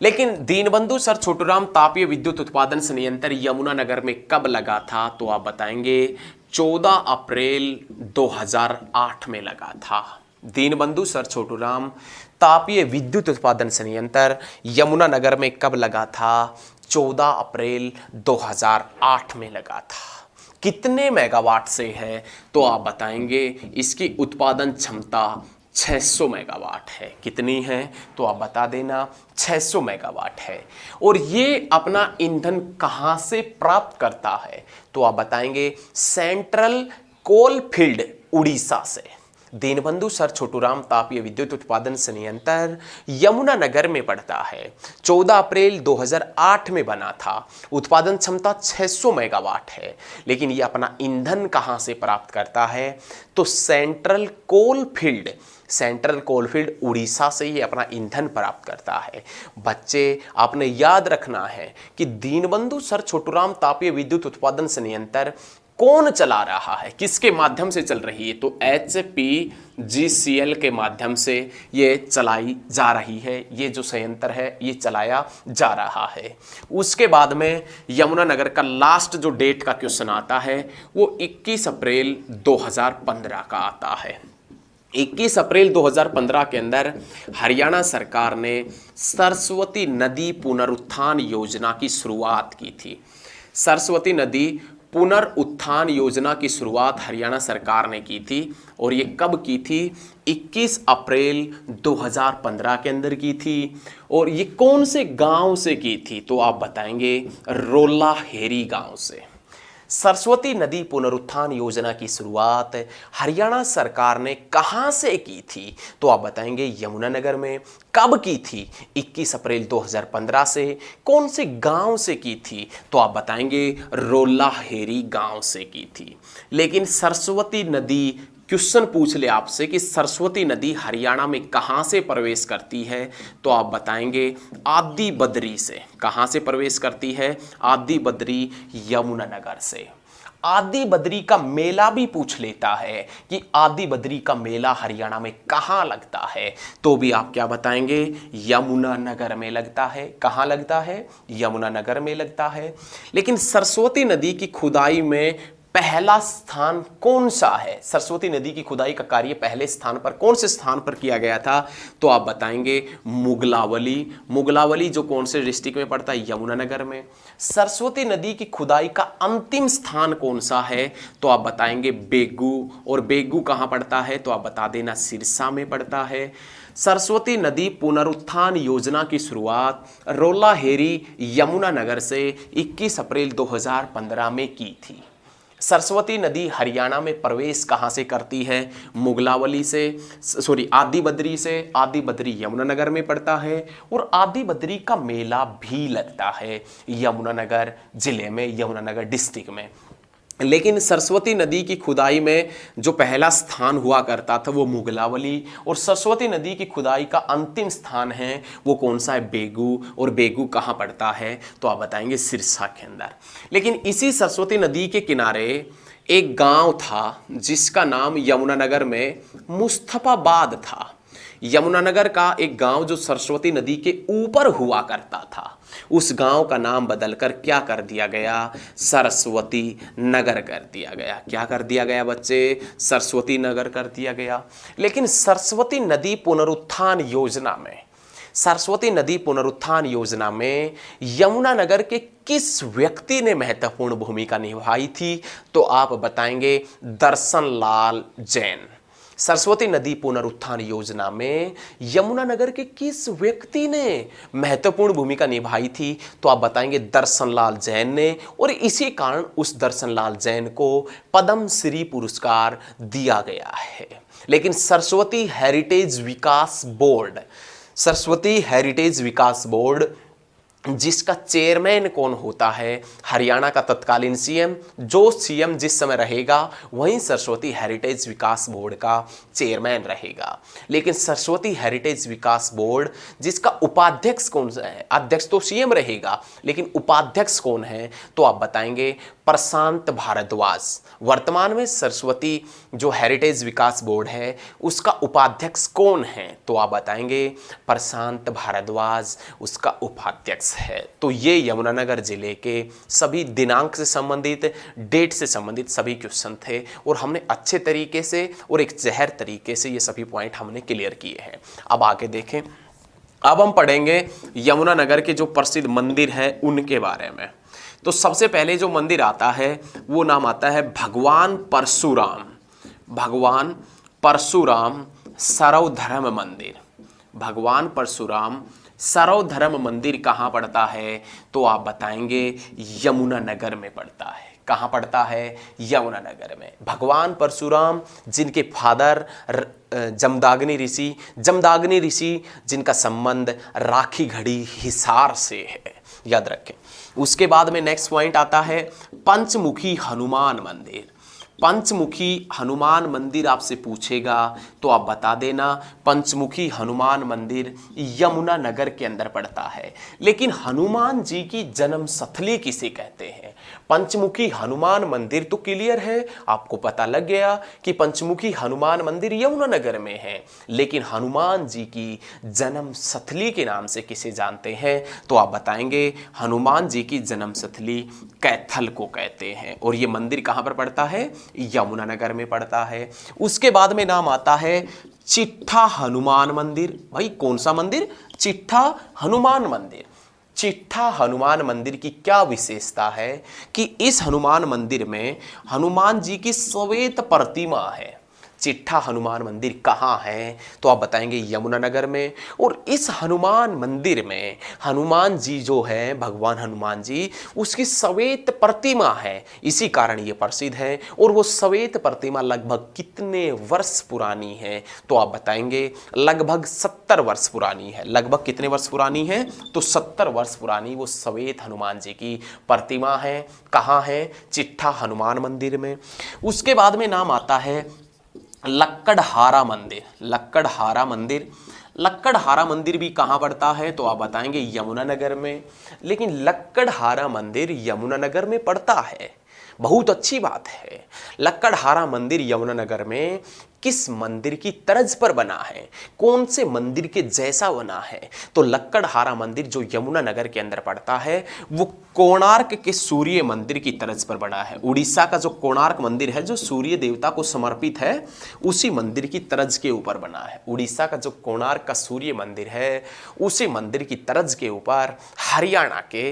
Speaker 1: लेकिन दीनबंधु सर छोटूराम तापीय विद्युत उत्पादन संयंत्र यमुनानगर में कब लगा था? तो आप बताएंगे 14 अप्रैल 2008 में लगा था। दीनबंधु सर छोटूराम तापीय विद्युत उत्पादन संयंत्र यमुनानगर में कब लगा था? 14 अप्रैल 2008 में लगा था। कितने मेगावाट से है? तो आप बताएंगे इसकी उत्पादन क्षमता 600 मेगावाट है। कितनी है? तो आप बता देना, 600 मेगावाट है। और ये अपना ईंधन कहाँ से प्राप्त करता है? तो आप बताएंगे सेंट्रल कोल फील्ड उड़ीसा से। दीनबंधु सर छोटूराम तापीय विद्युत उत्पादन संयंत्र यमुनानगर में पड़ता है। 14 अप्रैल 2008 में बना था। उत्पादन क्षमता 600 मेगावाट है। लेकिन ये अपना ईंधन कहाँ से प्राप्त करता है? तो सेंट्रल कोलफील्ड उड़ीसा से ही अपना ईंधन प्राप्त करता है। बच्चे, आपने याद रखना है कि दीनबंधु सर छोटूराम तापीय विद्युत उत्पादन संयंत्र कौन चला रहा है, किसके माध्यम से चल रही है? तो HPGCL के माध्यम से ये चलाई जा रही है। ये जो संयंत्र है ये चलाया जा रहा है। उसके बाद में यमुनानगर का लास्ट जो डेट का क्वेश्चन आता है वो 21 अप्रैल 2015 का आता है। 21 अप्रैल 2015 के अंदर हरियाणा सरकार ने सरस्वती नदी पुनरुत्थान योजना की शुरुआत की थी। सरस्वती नदी पुनरुत्थान योजना की शुरुआत हरियाणा सरकार ने की थी और ये कब की थी? 21 अप्रैल 2015 के अंदर की थी। और ये कौन से गांव से की थी? तो आप बताएंगे रोलाहेरी गांव से। सरस्वती नदी पुनरुत्थान योजना की शुरुआत हरियाणा सरकार ने कहां से की थी? तो आप बताएंगे यमुनानगर में। कब की थी? 21 अप्रैल 2015 से। कौन से गांव से की थी? तो आप बताएंगे रोलाहेरी गांव से की थी। लेकिन सरस्वती नदी, क्वेश्चन पूछ ले आपसे कि सरस्वती नदी हरियाणा में कहां से प्रवेश करती है? तो आप बताएंगे आदि बद्री से। कहां से प्रवेश करती है? आदि बद्री, यमुनानगर से। आदि बद्री का मेला भी पूछ लेता है कि आदि बद्री का मेला हरियाणा में कहां लगता है? तो भी आप क्या बताएंगे? यमुनानगर में लगता है। कहां लगता है? यमुनानगर में लगता है। लेकिन सरस्वती नदी की खुदाई में पहला स्थान कौन सा है? सरस्वती नदी की खुदाई का कार्य पहले स्थान पर कौन से स्थान पर किया गया था? तो आप बताएंगे मुगलावली। मुगलावली जो कौन से डिस्ट्रिक्ट में पड़ता है? यमुनानगर में। सरस्वती नदी की खुदाई का अंतिम स्थान कौन सा है? तो आप बताएंगे बेगू। और बेगू कहां पड़ता है? तो आप बता देना सिरसा में पड़ता है। सरस्वती नदी पुनरुत्थान योजना की शुरुआत रोलाहेरी, यमुनानगर से 21 अप्रैल 2015 में की थी। सरस्वती नदी हरियाणा में प्रवेश कहां से करती है? मुगलावली से, आदि बद्री से। आदि बद्री यमुनानगर में पड़ता है और आदि बद्री का मेला भी लगता है यमुनानगर जिले में, यमुनानगर डिस्ट्रिक्ट में। लेकिन सरस्वती नदी की खुदाई में जो पहला स्थान हुआ करता था वो मुगलावली, और सरस्वती नदी की खुदाई का अंतिम स्थान है वो कौन सा है? बेगू। और बेगू कहाँ पड़ता है? तो आप बताएंगे सिरसा के अंदर। लेकिन इसी सरस्वती नदी के किनारे एक गांव था जिसका नाम यमुनानगर में मुस्तफाबाद था। यमुनानगर का एक गांव जो सरस्वती नदी के ऊपर हुआ करता था, उस गांव का नाम बदलकर क्या कर दिया गया? सरस्वती नगर कर दिया गया। क्या कर दिया गया बच्चे? सरस्वती नगर कर दिया गया। लेकिन सरस्वती नदी पुनरुत्थान योजना में, सरस्वती नदी पुनरुत्थान योजना में यमुनानगर के किस व्यक्ति ने महत्वपूर्ण भूमिका निभाई थी? तो आप बताएंगे दर्शन लाल जैन। सरस्वती नदी पुनरुत्थान योजना में यमुनानगर के किस व्यक्ति ने महत्वपूर्ण भूमिका निभाई थी? तो आप बताएंगे दर्शन लाल जैन ने। और इसी कारण उस दर्शन लाल जैन को पद्म श्री पुरस्कार दिया गया है। लेकिन सरस्वती हेरिटेज विकास बोर्ड, सरस्वती हेरिटेज विकास बोर्ड जिसका चेयरमैन कौन होता है? हरियाणा का तत्कालीन सीएम। जो सीएम जिस समय रहेगा वहीं सरस्वती हेरिटेज विकास बोर्ड का चेयरमैन रहेगा। लेकिन सरस्वती हेरिटेज विकास बोर्ड जिसका उपाध्यक्ष कौन सा है? अध्यक्ष तो सीएम रहेगा, लेकिन उपाध्यक्ष कौन है? तो आप बताएंगे प्रशांत भारद्वाज। वर्तमान में सरस्वती जो हेरिटेज विकास बोर्ड है उसका उपाध्यक्ष कौन है? तो आप बताएंगे प्रशांत भारद्वाज उसका उपाध्यक्ष है। तो ये यमुनानगर जिले के सभी दिनांक से संबंधित, डेट से संबंधित सभी क्वेश्चन थे और हमने अच्छे तरीके से और एक जहर तरीके से ये सभी पॉइंट हमने क्लियर किए हैं। अब आगे देखें। अब हम पढ़ेंगे यमुनानगर के जो प्रसिद्ध मंदिर है उनके बारे में। तो सबसे पहले जो मंदिर आता है वो नाम आता है भगवान परशुराम। भगवान परशुराम सर्वधर्म मंदिर। भगवान परशुराम सर्वधर्म मंदिर कहाँ पड़ता है? तो आप बताएंगे यमुनानगर में पड़ता है। कहाँ पड़ता है? यमुनानगर में। भगवान परशुराम जिनके फादर जमदाग्नि ऋषि जिनका संबंध राखी घड़ी हिसार से है, याद रखें। उसके बाद में नेक्स्ट पॉइंट आता है पंचमुखी हनुमान मंदिर। पंचमुखी हनुमान मंदिर आपसे पूछेगा तो आप बता देना पंचमुखी हनुमान मंदिर यमुनानगर के अंदर पड़ता है। लेकिन हनुमान जी की जन्मस्थली किसे कहते हैं? पंचमुखी हनुमान मंदिर तो क्लियर है, आपको पता लग गया कि पंचमुखी हनुमान मंदिर यमुनानगर में है। लेकिन हनुमान जी की जन्मस्थली के नाम से किसे जानते हैं? तो आप बताएंगे हनुमान जी की जन्मस्थली कैथल को कहते हैं। और ये मंदिर कहाँ पर पड़ता है? यमुनानगर में पड़ता है। उसके बाद में नाम आता है चिट्ठा हनुमान मंदिर। भाई कौन सा मंदिर? चिट्ठा हनुमान मंदिर। चिट्ठा हनुमान मंदिर की क्या विशेषता है कि इस हनुमान मंदिर में हनुमान जी की श्वेत प्रतिमा है। चिट्ठा हनुमान मंदिर कहाँ है? तो आप बताएंगे यमुनानगर में। और इस हनुमान मंदिर में हनुमान जी जो है, भगवान हनुमान जी, उसकी श्वेत प्रतिमा है, इसी कारण ये प्रसिद्ध है। और वो श्वेत प्रतिमा लगभग कितने वर्ष पुरानी है? तो आप बताएंगे लगभग 70 वर्ष पुरानी है। लगभग कितने वर्ष पुरानी है? तो 70 वर्ष पुरानी वो श्वेत हनुमान जी की प्रतिमा है। कहाँ है? चिट्ठा हनुमान मंदिर में। उसके बाद में नाम आता है लक्कड़हारा मंदिर। लक्कड़हारा मंदिर, लक्कड़हारा मंदिर भी कहाँ पड़ता है? तो आप बताएंगे यमुनानगर में। लेकिन लक्कड़हारा मंदिर यमुनानगर में पड़ता है, बहुत अच्छी बात है। लक्कड़हारा मंदिर यमुनानगर में किस मंदिर की तर्ज पर बना है? कौन से मंदिर के जैसा बना है? तो लक्कड़हारा मंदिर जो यमुनानगर के अंदर पड़ता है वो कोणार्क के सूर्य मंदिर की तर्ज पर बना है। उड़ीसा का जो कोणार्क मंदिर है जो सूर्य देवता को समर्पित है, उसी मंदिर की तर्ज के ऊपर बना है। उड़ीसा का जो कोणार्क का सूर्य मंदिर है उसी मंदिर की तर्ज के ऊपर हरियाणा के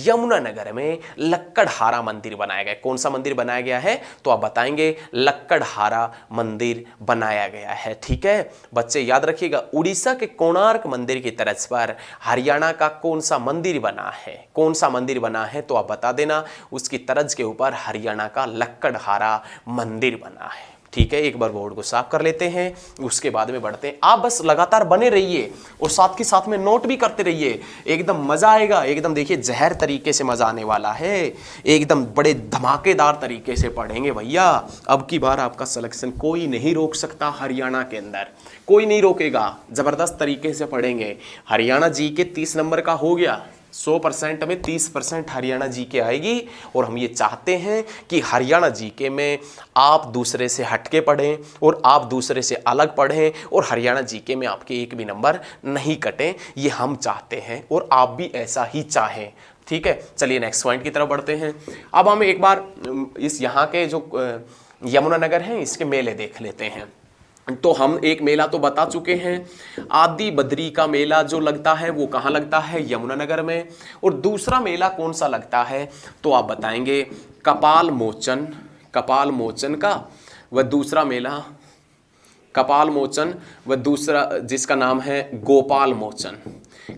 Speaker 1: यमुनानगर में लक्कड़हारा मंदिर बनाया गया। कौन सा मंदिर बनाया गया है? तो आप बताएंगे लक्कड़हारा मंदिर बनाया गया है। ठीक है बच्चे, याद रखिएगा उड़ीसा के कोणार्क मंदिर की तर्ज पर हरियाणा का कौन सा मंदिर बना है? कौन सा मंदिर बना है? तो आप बता देना उसकी तर्ज के ऊपर हरियाणा का लक्कड़हारा मंदिर बना है। ठीक है, एक बार बोर्ड को साफ कर लेते हैं, उसके बाद में बढ़ते हैं। आप बस लगातार बने रहिए और साथ के साथ में नोट भी करते रहिए, एकदम मजा आएगा। एकदम देखिए जहर तरीके से मजा आने वाला है, एकदम बड़े धमाकेदार तरीके से पढ़ेंगे भैया। अब की बार आपका सिलेक्शन कोई नहीं रोक सकता, हरियाणा के अंदर कोई नहीं रोकेगा। जबरदस्त तरीके से पढ़ेंगे। हरियाणा जी के 30 नंबर का हो गया, 100% में 30% हरियाणा जीके आएगी। और हम ये चाहते हैं कि हरियाणा जीके में आप दूसरे से हटके पढ़ें और आप दूसरे से अलग पढ़ें और हरियाणा जीके में आपके एक भी नंबर नहीं कटें, ये हम चाहते हैं और आप भी ऐसा ही चाहें। ठीक है, चलिए नेक्स्ट पॉइंट की तरफ बढ़ते हैं। अब हम एक बार इस यहाँ के जो यमुनानगर हैं इसके मेले देख लेते हैं। तो हम एक मेला तो बता चुके हैं, आदि बद्री का मेला जो लगता है वो कहाँ लगता है? यमुनानगर में। और दूसरा मेला कौन सा लगता है? तो आप बताएंगे कपाल मोचन। कपाल मोचन का वह दूसरा मेला कपाल मोचन, व दूसरा जिसका नाम है गोपाल मोचन।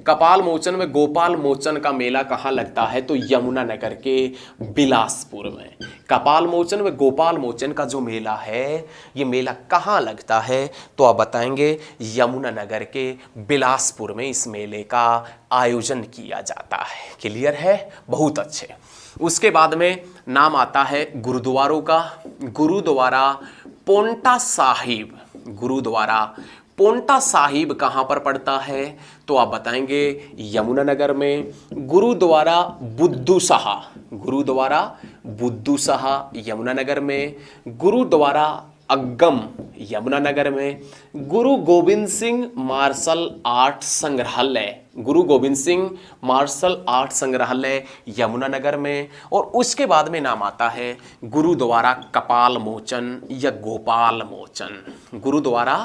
Speaker 1: कपाल मोचन व गोपाल मोचन का मेला कहाँ लगता है? तो यमुनानगर के बिलासपुर में। कपाल मोचन व गोपाल मोचन का जो मेला है ये मेला कहाँ लगता है? तो आप बताएंगे यमुनानगर के बिलासपुर में इस मेले का आयोजन किया जाता है। क्लियर है? बहुत अच्छे। उसके बाद में नाम आता है गुरुद्वारों का। गुरुद्वारा पोंटा साहिब। गुरुद्वारा पोंटा साहिब कहाँ पर पड़ता है? तो आप बताएंगे यमुनानगर में। गुरुद्वारा बुद्धू साहा। गुरुद्वारा बुद्धू साहा यमुनानगर में। गुरुद्वारा अग्गम यमुनानगर में। गुरु गोविंद सिंह मार्शल आर्ट संग्रहालय। गुरु गोविंद सिंह मार्शल आर्ट संग्रहालय यमुनानगर में। और उसके बाद में नाम आता है गुरुद्वारा कपाल मोचन या गोपाल मोचन। गुरुद्वारा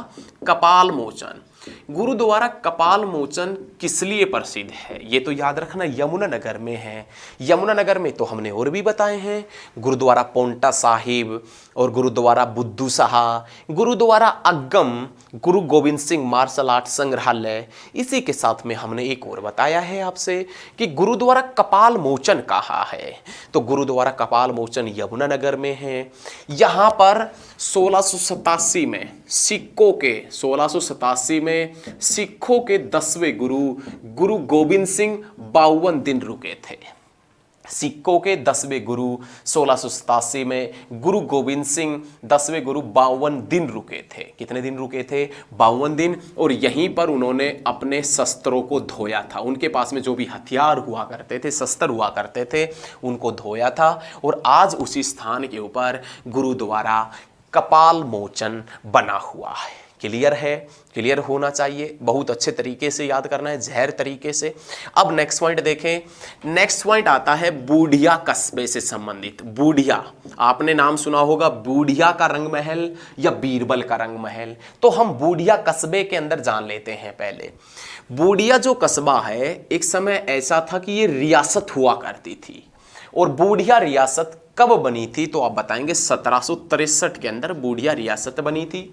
Speaker 1: कपाल मोचन। गुरुद्वारा कपाल मोचन किस लिए प्रसिद्ध है? ये तो याद रखना यमुनानगर में है। यमुनानगर में तो हमने और भी बताए हैं, गुरुद्वारा पोंटा साहिब और गुरुद्वारा बुद्धू साहा, गुरुद्वारा अग्गम, गुरु गोविंद सिंह मार्शल आर्ट संग्रहालय। इसी के साथ में हमने एक और बताया है आपसे कि गुरुद्वारा कपाल मोचन कहाँ है। तो गुरुद्वारा कपाल मोचन यमुनानगर में है। यहाँ पर 1687 में सिखों के 1687 में सिखों के 10वें गुरु गोविंद सिंह 52 दिन रुके थे। सिखों के 10वें गुरु 1687 में गुरु गोविंद सिंह 10वें गुरु 52 दिन रुके थे। कितने दिन रुके थे? 52 दिन। और यहीं पर उन्होंने अपने शस्त्रों को धोया था। उनके पास में जो भी हथियार हुआ करते थे, शस्त्र हुआ करते थे, उनको धोया था। और आज उसी स्थान के ऊपर गुरुद्वारा कपाल मोचन बना हुआ है। क्लियर है? क्लियर होना चाहिए, बहुत अच्छे तरीके से याद करना है, जहर तरीके से। अब नेक्स्ट पॉइंट देखें। नेक्स्ट पॉइंट आता है बूढ़िया कस्बे से संबंधित। बूढ़िया, आपने नाम सुना होगा बूढ़िया का रंग महल या बीरबल का रंग महल। तो हम बूढ़िया कस्बे के अंदर जान लेते हैं पहले। बूढ़िया जो कस्बा है, एक समय ऐसा था कि ये रियासत हुआ करती थी। और बूढ़िया रियासत कब बनी थी? तो आप बताएंगे 1763 के अंदर बूढ़िया रियासत बनी थी।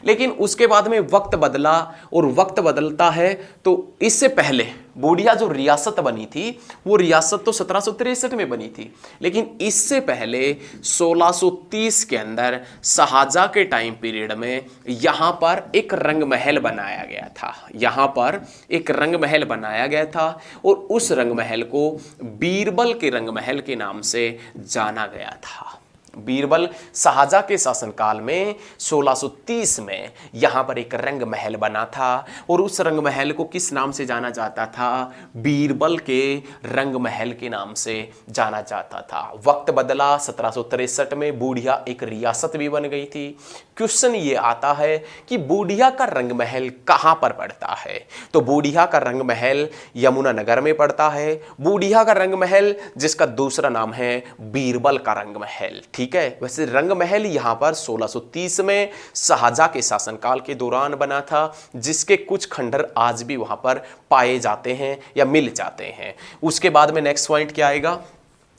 Speaker 1: लेकिन उसके बाद में वक्त बदला, और वक्त बदलता है तो इससे पहले बूढ़िया जो रियासत बनी थी, वो रियासत तो 1763 में बनी थी। लेकिन इससे पहले 1630 के अंदर शाहजहां के टाइम पीरियड में यहाँ पर एक रंग महल बनाया गया था। यहाँ पर एक रंग महल बनाया गया था और उस रंग महल को बीरबल के रंग महल के नाम से जाना गया था। बीरबल शाहजहां के शासनकाल में 1630 में यहाँ पर एक रंग महल बना था और उस रंग महल को किस नाम से जाना जाता था? बीरबल के रंग महल के नाम से जाना जाता था। वक्त बदला, 1763 में बूढ़िया एक रियासत भी बन गई थी। क्वेश्चन ये आता है कि बूढ़िया का रंग महल कहाँ पर पड़ता है? तो बूढ़िया का रंग महल यमुनानगर में पड़ता है। बूढ़िया का रंग महल जिसका दूसरा नाम है बीरबल का रंग महल। ठीक है, वैसे रंग महल यहां पर 1630 में शाहजहां के शासनकाल के दौरान बना था, जिसके कुछ खंडर आज भी वहां पर पाए जाते हैं या मिल जाते हैं। उसके बाद में नेक्स्ट पॉइंट क्या आएगा?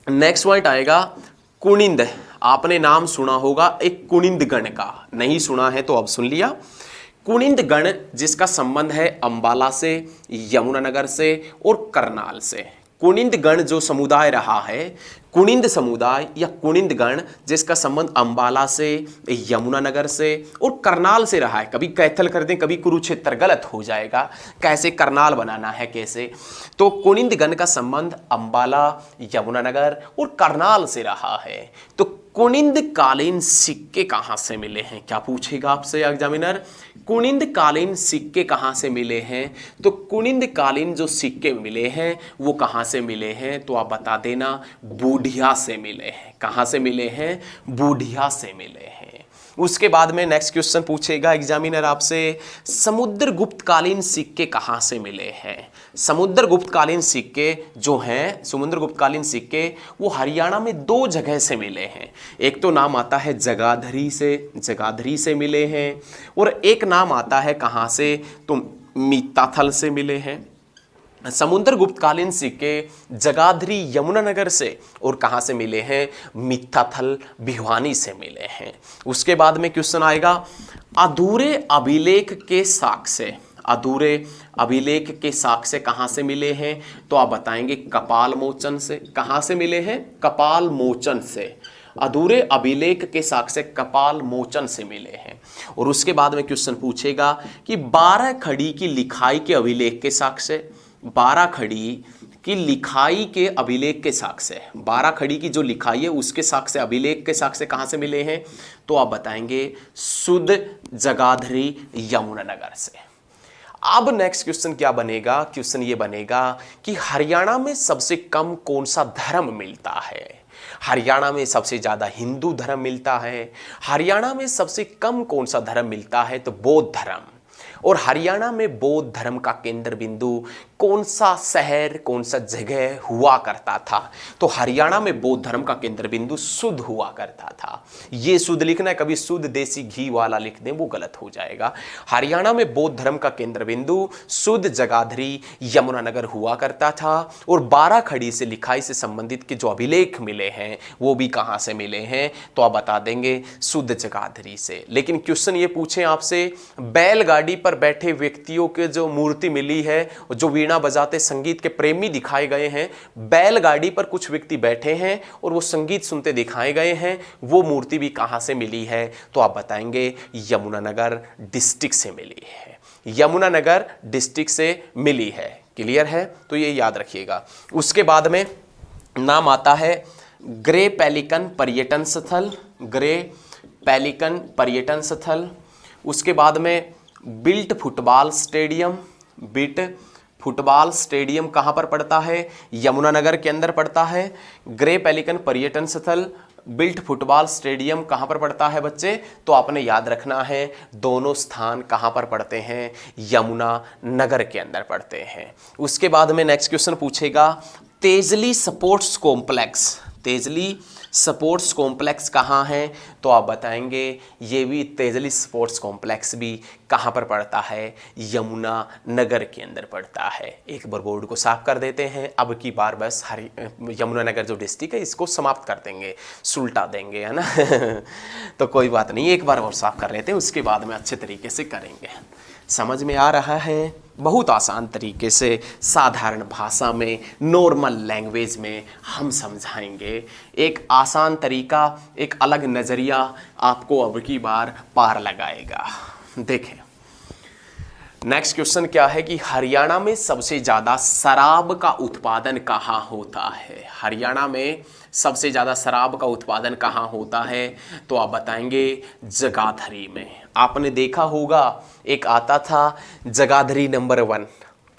Speaker 1: नेक्स्ट पॉइंट आएगा कुनिंद। आपने नाम सुना होगा एक कुनिंद गण का, नहीं सुना है तो अब सुन लिया। कुनिंद गण जिसका संबंध है अंबाला से, यमुनानगर से और करनाल से। कुनिंद गण जो समुदाय रहा है, कुनिंद समुदाय या कुनिंद गण जिसका संबंध अंबाला से, यमुनानगर से और करनाल से रहा है। कभी कैथल कर दें, कभी कुरुक्षेत्र, गलत हो जाएगा। कैसे करनाल बनाना है कैसे? तो कुनिंद गण का संबंध अंबाला, यमुनानगर और करनाल से रहा है। तो कुनिंद कालीन सिक्के कहाँ से मिले हैं? क्या पूछेगा आपसे एग्जामिनर? कुनिंद कालीन सिक्के कहाँ से मिले हैं? तो कुनिंद कालीन जो सिक्के मिले हैं वो कहाँ से मिले हैं? तो आप बता देना, बूढ़िया से मिले हैं। कहाँ से मिले हैं? बूढ़िया से मिले हैं। उसके बाद में नेक्स्ट क्वेश्चन पूछेगा एग्जामिनर आपसे, समुद्रगुप्तकालीन सिक्के कहाँ से मिले हैं? समुद्रगुप्तकालीन सिक्के जो हैं, समुद्रगुप्तकालीन सिक्के वो हरियाणा में 2 जगह से मिले हैं। एक तो नाम आता है जगाधरी से मिले हैं, और एक नाम आता है कहाँ से? तो मीताथल से मिले हैं। समुद्रगुप्तकालीन सिक्के जगाधरी यमुनानगर से और कहाँ से मिले हैं? मित्ताथल भिवानी से मिले हैं। उसके बाद में क्वेश्चन आएगा अधूरे अभिलेख के साक्ष्य। अधूरे अभिलेख के साक्ष्य कहाँ से मिले हैं? तो आप बताएंगे कपाल मोचन से। कहाँ से मिले हैं? कपाल मोचन से। अधूरे अभिलेख के साक्ष्य कपाल मोचन से मिले हैं। और उसके बाद में क्वेश्चन पूछेगा कि 12 खड़ी की लिखाई के अभिलेख के साक्ष्य, 12 खड़ी की लिखाई के अभिलेख के साक्ष्य, 12 खड़ी की जो लिखाई है उसके साक्ष्य, अभिलेख के साक्ष्य कहाँ से मिले हैं? तो आप बताएंगे शुद्ध जगाधरी यमुनानगर से। अब नेक्स्ट क्वेश्चन क्या बनेगा? क्वेश्चन ये बनेगा कि हरियाणा में सबसे कम कौन सा धर्म मिलता है? हरियाणा में सबसे ज्यादा हिंदू धर्म मिलता है। हरियाणा में सबसे कम कौन सा धर्म मिलता है? तो बौद्ध धर्म। और हरियाणा में बौद्ध धर्म का केंद्र बिंदु कौन सा शहर, कौन सा जगह हुआ करता था? तो हरियाणा में बौद्ध धर्म का केंद्र बिंदु शुद्ध हुआ करता था। ये शुद्ध लिखना है, कभी शुद्ध देसी घी वाला लिख दें वो गलत हो जाएगा। हरियाणा में बौद्ध धर्म का केंद्र बिंदु शुद्ध जगाधरी यमुनानगर हुआ करता था। और 12 खड़ी से लिखाई से संबंधित के जो अभिलेख मिले हैं वो भी कहां से मिले हैं? तो आप बता देंगे शुद्ध जगाधरी से। लेकिन क्वेश्चन ये पूछें आपसे, बैलगाड़ी पर बैठे व्यक्तियों के जो मूर्ति मिली है, जो वीणा बजाते संगीत के प्रेमी दिखाए गए हैं, बैलगाड़ी पर कुछ व्यक्ति बैठे हैं और वो संगीत सुनते दिखाए गए हैं, वो मूर्ति भी कहां से मिली है? तो आप बताएंगे यमुनानगर डिस्ट्रिक्ट से मिली है। यमुनानगर डिस्ट्रिक्ट से मिली है। क्लियर है? तो ये याद रखिएगा। उसके बाद में नाम आता है ग्रे पेलिकन पर्यटन स्थल, ग्रे पेलिकन पर्यटन स्थल। उसके बाद में built football stadium, built football stadium कहाँ पर पड़ता है? यमुनानगर के अंदर पड़ता है। ग्रे पेलिकन पर्यटन स्थल, बिल्ट फुटबॉल स्टेडियम कहाँ पर पड़ता है बच्चे? तो आपने याद रखना है दोनों स्थान कहाँ पर पड़ते हैं? यमुनानगर के अंदर पड़ते हैं। उसके बाद में नेक्स्ट क्वेश्चन पूछेगा Tejli sports complex, Tejli sports complex कहाँ है? तो आप बताएंगे ये भी तेजली स्पोर्ट्स कॉम्प्लेक्स भी कहाँ पर पड़ता है? यमुनानगर के अंदर पड़ता है। एक बार बोर्ड को साफ कर देते हैं। अब की बार बस यमुनानगर जो डिस्ट्रिक्ट है इसको समाप्त कर देंगे, सुलटा देंगे, है ना। तो कोई बात नहीं, एक बार और साफ कर लेते हैं, उसके बाद में अच्छे तरीके से करेंगे। समझ में आ रहा है? बहुत आसान तरीके से साधारण भाषा में, नॉर्मल लैंग्वेज में हम समझाएंगे। एक आसान तरीका, एक अलग नज़रिया आपको अब की बार पार लगाएगा। देखें नेक्स्ट क्वेश्चन क्या है कि हरियाणा में सबसे ज़्यादा शराब का उत्पादन कहाँ होता है? हरियाणा में सबसे ज़्यादा शराब का उत्पादन कहाँ होता है? तो आप बताएंगे जगाधरी में। आपने देखा होगा एक आता था जगाधरी नंबर 1,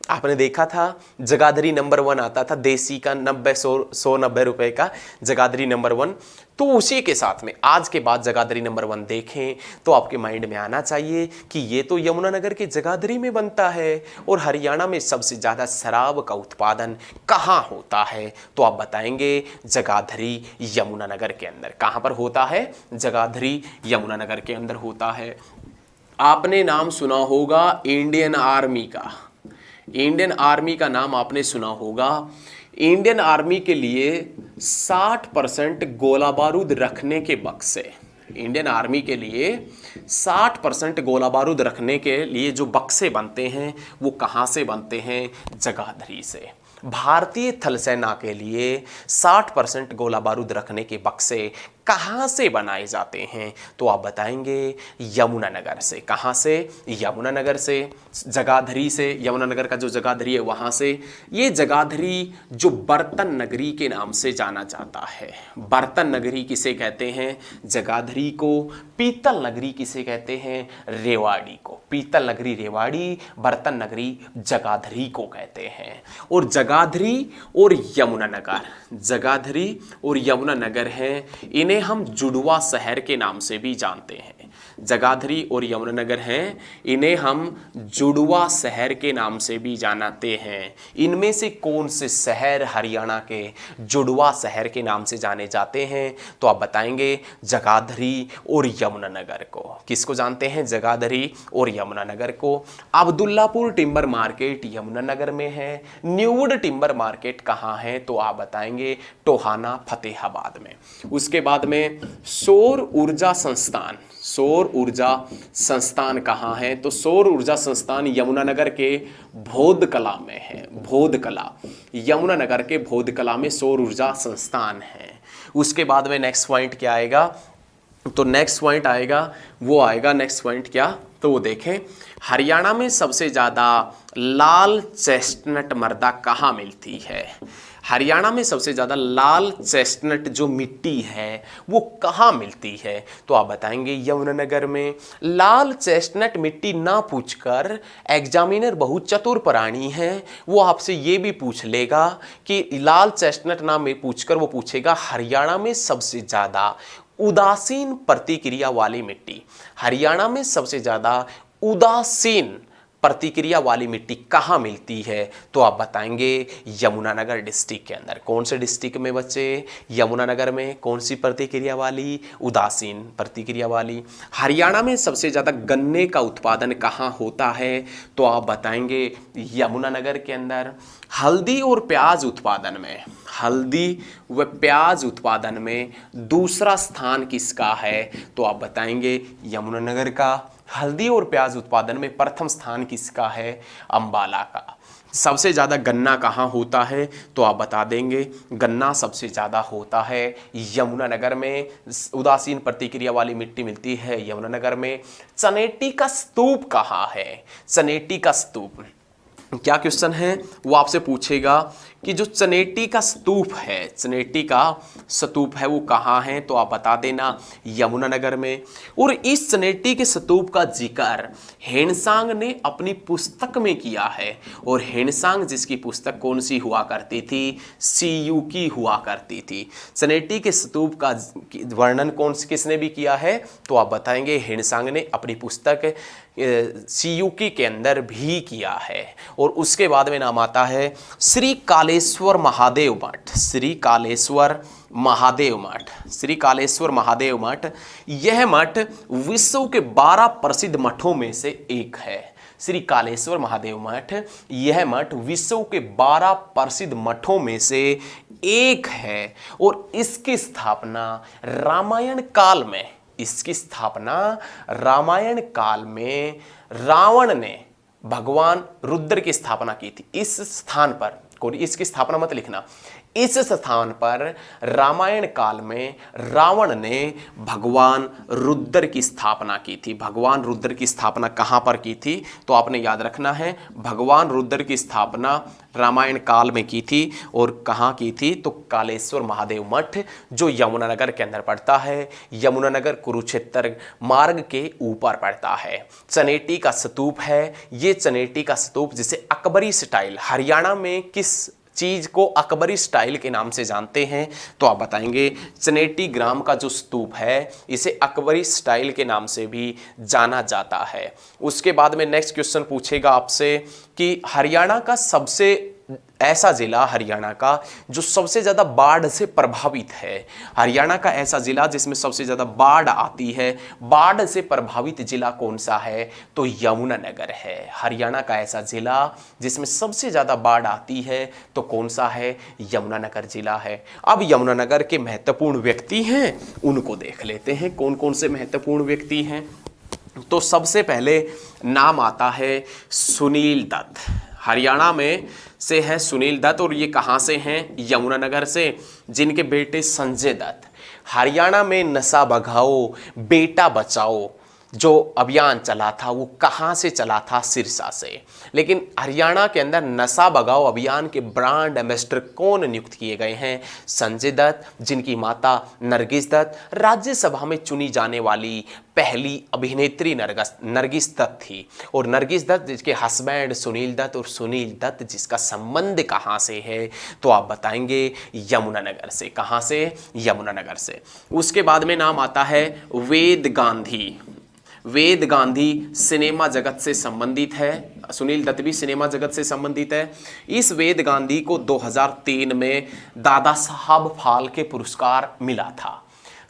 Speaker 1: आपने देखा था जगाधरी नंबर 1 आता था, देसी का 190 रुपए का जगाधरी नंबर 1। तो उसी के साथ में आज के बाद जगाधरी नंबर 1 देखें तो आपके माइंड में आना चाहिए कि ये तो यमुनानगर के जगाधरी में बनता है। और हरियाणा में सबसे ज़्यादा शराब का उत्पादन कहाँ होता है? तो आप बताएंगे जगाधरी यमुनानगर के अंदर। कहाँ पर होता है? जगाधरी यमुनानगर के अंदर होता है। आपने नाम सुना होगा इंडियन आर्मी का, इंडियन आर्मी का नाम आपने सुना होगा। इंडियन आर्मी के लिए 60% गोला बारूद रखने के बक्से, इंडियन आर्मी के लिए 60% गोला बारूद रखने के लिए जो बक्से बनते हैं वो कहाँ से बनते हैं? जगाधरी से। भारतीय थल सेना के लिए 60% गोला बारूद रखने के बक्से कहाँ से बनाए जाते हैं? तो आप बताएंगे यमुनानगर से। कहाँ से? यमुनानगर से, जगाधरी से। यमुनानगर का जो जगाधरी है वहाँ से। ये जगाधरी जो बर्तन नगरी के नाम से जाना जाता है। बर्तन नगरी किसे कहते हैं? जगाधरी को। पीतल नगरी किसे कहते हैं? रेवाड़ी को। पीतल नगरी रेवाड़ी, बर्तन नगरी जगाधरी को कहते हैं। और जगाधरी और यमुनानगर, जगाधरी और यमुनानगर हैं, इन्हें हम जुड़वा शहर के नाम से भी जानते हैं। जगाधरी और यमुनानगर हैं, इन्हें हम जुड़वा शहर के नाम से भी जानते हैं। इनमें से कौन से शहर हरियाणा के जुड़वा शहर के नाम से जाने जाते हैं? तो आप बताएंगे जगाधरी और यमुनानगर को। किसको जानते हैं? जगाधरी और यमुनानगर को। अब्दुल्लापुर टिम्बर मार्केट यमुनानगर में है। न्यूवुड टिम्बर मार्केट कहाँ है? तो आप बताएंगे टोहाना फतेहाबाद में। उसके बाद में सौर ऊर्जा संस्थान, सौर ऊर्जा संस्थान कहाँ है? तो सौर ऊर्जा संस्थान यमुनानगर के भोदकला में है। भोदकला, यमुनानगर के भोदकला में सौर ऊर्जा संस्थान है। उसके बाद में नेक्स्ट पॉइंट क्या आएगा? तो नेक्स्ट पॉइंट आएगा, वो आएगा नेक्स्ट पॉइंट क्या? तो वो देखें हरियाणा में सबसे ज़्यादा लाल चेस्टनट मृदा कहाँ मिलती है? हरियाणा में सबसे ज़्यादा लाल चेस्टनट जो मिट्टी है वो कहाँ मिलती है? तो आप बताएंगे यमुनानगर में। लाल चेस्टनट मिट्टी ना पूछकर एग्जामिनर बहुत चतुर प्राणी है, वो आपसे ये भी पूछ लेगा कि लाल चेस्टनट ना में पूछकर वो पूछेगा हरियाणा में सबसे ज़्यादा उदासीन प्रतिक्रिया वाली मिट्टी, हरियाणा में सबसे ज़्यादा उदासीन प्रतिक्रिया वाली मिट्टी कहाँ मिलती है, तो आप बताएंगे यमुनानगर डिस्ट्रिक्ट के अंदर। कौन से डिस्ट्रिक्ट में बच्चे? यमुनानगर में। कौन सी प्रतिक्रिया वाली? उदासीन प्रतिक्रिया वाली। हरियाणा में सबसे ज़्यादा गन्ने का उत्पादन कहाँ होता है, तो आप बताएंगे यमुनानगर के अंदर। हल्दी और प्याज उत्पादन में, हल्दी व प्याज उत्पादन में दूसरा स्थान किसका है, तो आप बताएंगे यमुनानगर का। हल्दी और प्याज उत्पादन में प्रथम स्थान किसका है? अंबाला का। सबसे ज़्यादा गन्ना कहाँ होता है, तो आप बता देंगे गन्ना सबसे ज़्यादा होता है यमुनानगर में। उदासीन प्रतिक्रिया वाली मिट्टी मिलती है यमुनानगर में। चनेटी का स्तूप कहाँ है? चनेटी का स्तूप, क्या क्वेश्चन है वो आपसे पूछेगा कि जो चनेटी का स्तूप है, चनेटी का स्तूप है वो कहाँ है, तो आप बता देना यमुनानगर में। और इस चनेटी के स्तूप का जिक्र हेनसांग ने अपनी पुस्तक में किया है। और हेनसांग जिसकी पुस्तक कौन सी हुआ करती थी? सीयू की हुआ करती थी। चनेटी के स्तूप का वर्णन किसने भी किया है, तो आप बताएंगे हेनसांग ने अपनी पुस्तक सीयूकी के अंदर भी किया है। और उसके बाद में नाम आता है श्री कालेश्वर महादेव मठ। श्री कालेश्वर महादेव मठ, श्री कालेश्वर महादेव मठ, यह मठ विश्व के 12 प्रसिद्ध मठों में से एक है। श्री कालेश्वर महादेव मठ, यह मठ विश्व के 12 प्रसिद्ध मठों में से एक है। और इसकी स्थापना रामायण काल में, इसकी स्थापना रामायण काल में रावण ने भगवान रुद्र की स्थापना की थी। इस स्थान पर, इसकी स्थापना मत लिखना, इस स्थान पर रामायण काल में रावण ने भगवान रुद्र की स्थापना की थी। भगवान रुद्र की स्थापना कहाँ पर की थी, तो आपने याद रखना है भगवान रुद्र की स्थापना रामायण काल में की थी। और कहाँ की थी, तो कालेश्वर महादेव मठ जो यमुनानगर के अंदर पड़ता है। यमुनानगर कुरुक्षेत्र मार्ग के ऊपर पड़ता है। चनेटी का स्तूप है, ये चनेटी का स्तूप जिसे अकबरी स्टाइल, हरियाणा में किस चीज को अकबरी स्टाइल के नाम से जानते हैं, तो आप बताएंगे चनेटी ग्राम का जो स्तूप है इसे अकबरी स्टाइल के नाम से भी जाना जाता है। उसके बाद में नेक्स्ट क्वेश्चन पूछेगा आपसे कि हरियाणा का सबसे ऐसा जिला, हरियाणा का जो सबसे ज़्यादा बाढ़ से प्रभावित है, हरियाणा का ऐसा जिला जिसमें सबसे ज़्यादा बाढ़ आती है, बाढ़ से प्रभावित जिला कौन सा है, तो यमुनानगर है। हरियाणा का ऐसा जिला जिसमें सबसे ज़्यादा बाढ़ आती है तो कौन सा है, यमुनानगर जिला है। अब यमुनानगर के महत्वपूर्ण व्यक्ति हैं, उनको देख लेते हैं कौन कौन से महत्वपूर्ण व्यक्ति हैं। तो सबसे पहले नाम आता है सुनील दत्त। हरियाणा में से है सुनील दत्त, और ये कहाँ से हैं, यमुनानगर से, जिनके बेटे संजय दत्त। हरियाणा में नशा भगाओ बेटा बचाओ जो अभियान चला था वो कहाँ से चला था, सिरसा से। लेकिन हरियाणा के अंदर नशा भगाओ अभियान के ब्रांड एम्बेसडर कौन नियुक्त किए गए हैं, संजय दत्त, जिनकी माता नरगिस दत्त राज्यसभा में चुनी जाने वाली पहली अभिनेत्री नरगिस दत्त थी। और नरगिस दत्त जिसके हस्बैंड सुनील दत्त, और सुनील दत्त जिसका संबंध कहाँ से है, तो आप बताएंगे यमुनानगर से। कहाँ से, यमुनानगर से। उसके बाद में नाम आता है वेद गांधी। वेद गांधी सिनेमा जगत से संबंधित है, सुनील दत्त भी सिनेमा जगत से संबंधित है। इस वेद गांधी को 2003 में दादा साहब फाल्के पुरस्कार मिला था।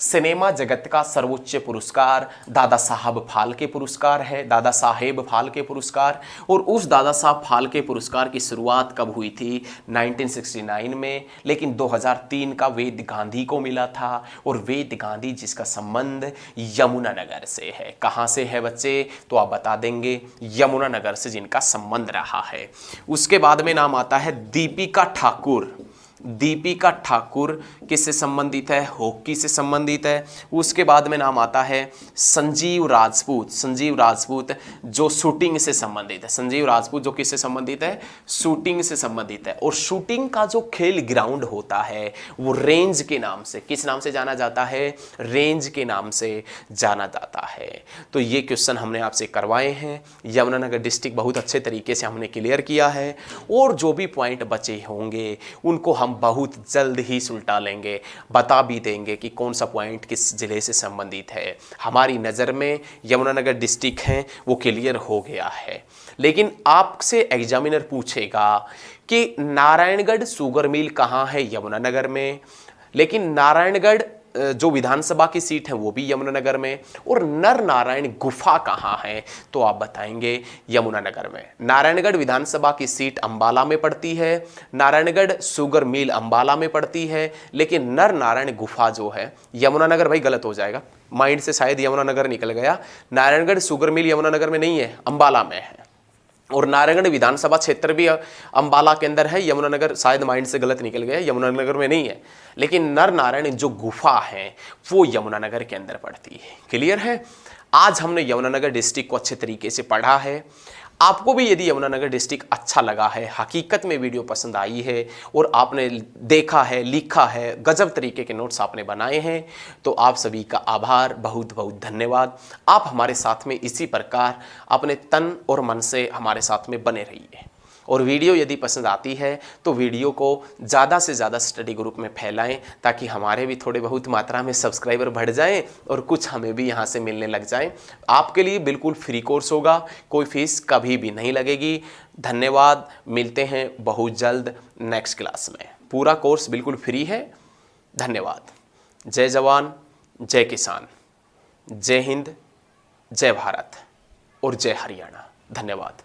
Speaker 1: सिनेमा जगत का सर्वोच्च पुरस्कार दादा साहब फाल्के पुरस्कार है, दादा साहेब फाल्के पुरस्कार। और उस दादा साहब फाल्के पुरस्कार की शुरुआत कब हुई थी, 1969 में, लेकिन 2003 का वेद गांधी को मिला था। और वेद गांधी जिसका संबंध यमुनानगर से है। कहाँ से है बच्चे, तो आप बता देंगे यमुनानगर से जिनका संबंध रहा है। उसके बाद में नाम आता है दीपिका ठाकुर। दीपिका ठाकुर किससे संबंधित है, हॉकी से संबंधित है। उसके बाद में नाम आता है संजीव राजपूत। संजीव राजपूत जो शूटिंग से संबंधित है। संजीव राजपूत जो किससे संबंधित है, शूटिंग से संबंधित है। और शूटिंग का जो खेल ग्राउंड होता है वो रेंज के नाम से, किस नाम से जाना जाता है, रेंज के नाम से जाना जाता है। तो ये क्वेश्चन हमने आपसे करवाए हैं। यमुनानगर डिस्ट्रिक्ट बहुत अच्छे तरीके से हमने क्लियर किया है। और जो भी पॉइंट बचे होंगे उनको हम हम बहुत जल्द ही सुलटा लेंगे, बता भी देंगे कि कौन सा पॉइंट किस ज़िले से संबंधित है। हमारी नज़र में यमुनानगर डिस्ट्रिक्ट है वो क्लियर हो गया है। लेकिन आपसे एग्जामिनर पूछेगा कि नारायणगढ़ शुगर मिल कहाँ है, यमुनानगर में। लेकिन नारायणगढ़ जो विधानसभा की सीट है वो भी यमुनानगर में, और नर नारायण गुफा कहाँ है, तो आप बताएंगे यमुनानगर में। नारायणगढ़ विधानसभा की सीट अंबाला में पड़ती है, नारायणगढ़ शुगर मिल अंबाला में पड़ती है, लेकिन नर नारायण गुफा जो है यमुनानगर, भाई गलत हो जाएगा, माइंड से शायद यमुनानगर निकल गया। नारायणगढ़ शुगर मिल यमुनानगर में नहीं है, अंबाला में है। और नारायणगढ़ विधानसभा क्षेत्र भी अंबाला के अंदर है, यमुनानगर शायद माइंड से गलत निकल गया, यमुनानगर में नहीं है। लेकिन नर नारायण जो गुफा है वो यमुनानगर के अंदर पड़ती है। क्लियर है? आज हमने यमुनानगर डिस्ट्रिक्ट को अच्छे तरीके से पढ़ा है। आपको भी यदि यमुनानगर डिस्ट्रिक्ट अच्छा लगा है, हकीकत में वीडियो पसंद आई है और आपने देखा है, लिखा है, गजब तरीके के नोट्स आपने बनाए हैं, तो आप सभी का आभार, बहुत बहुत धन्यवाद। आप हमारे साथ में इसी प्रकार अपने तन और मन से हमारे साथ में बने रहिए। और वीडियो यदि पसंद आती है तो वीडियो को ज़्यादा से ज़्यादा स्टडी ग्रुप में फैलाएं, ताकि हमारे भी थोड़े बहुत मात्रा में सब्सक्राइबर बढ़ जाएं और कुछ हमें भी यहाँ से मिलने लग जाएं। आपके लिए बिल्कुल फ्री कोर्स होगा, कोई फीस कभी भी नहीं लगेगी। धन्यवाद, मिलते हैं बहुत जल्द नेक्स्ट क्लास में। पूरा कोर्स बिल्कुल फ्री है। धन्यवाद। जय जवान, जय किसान, जय हिंद, जय भारत और जय हरियाणा। धन्यवाद।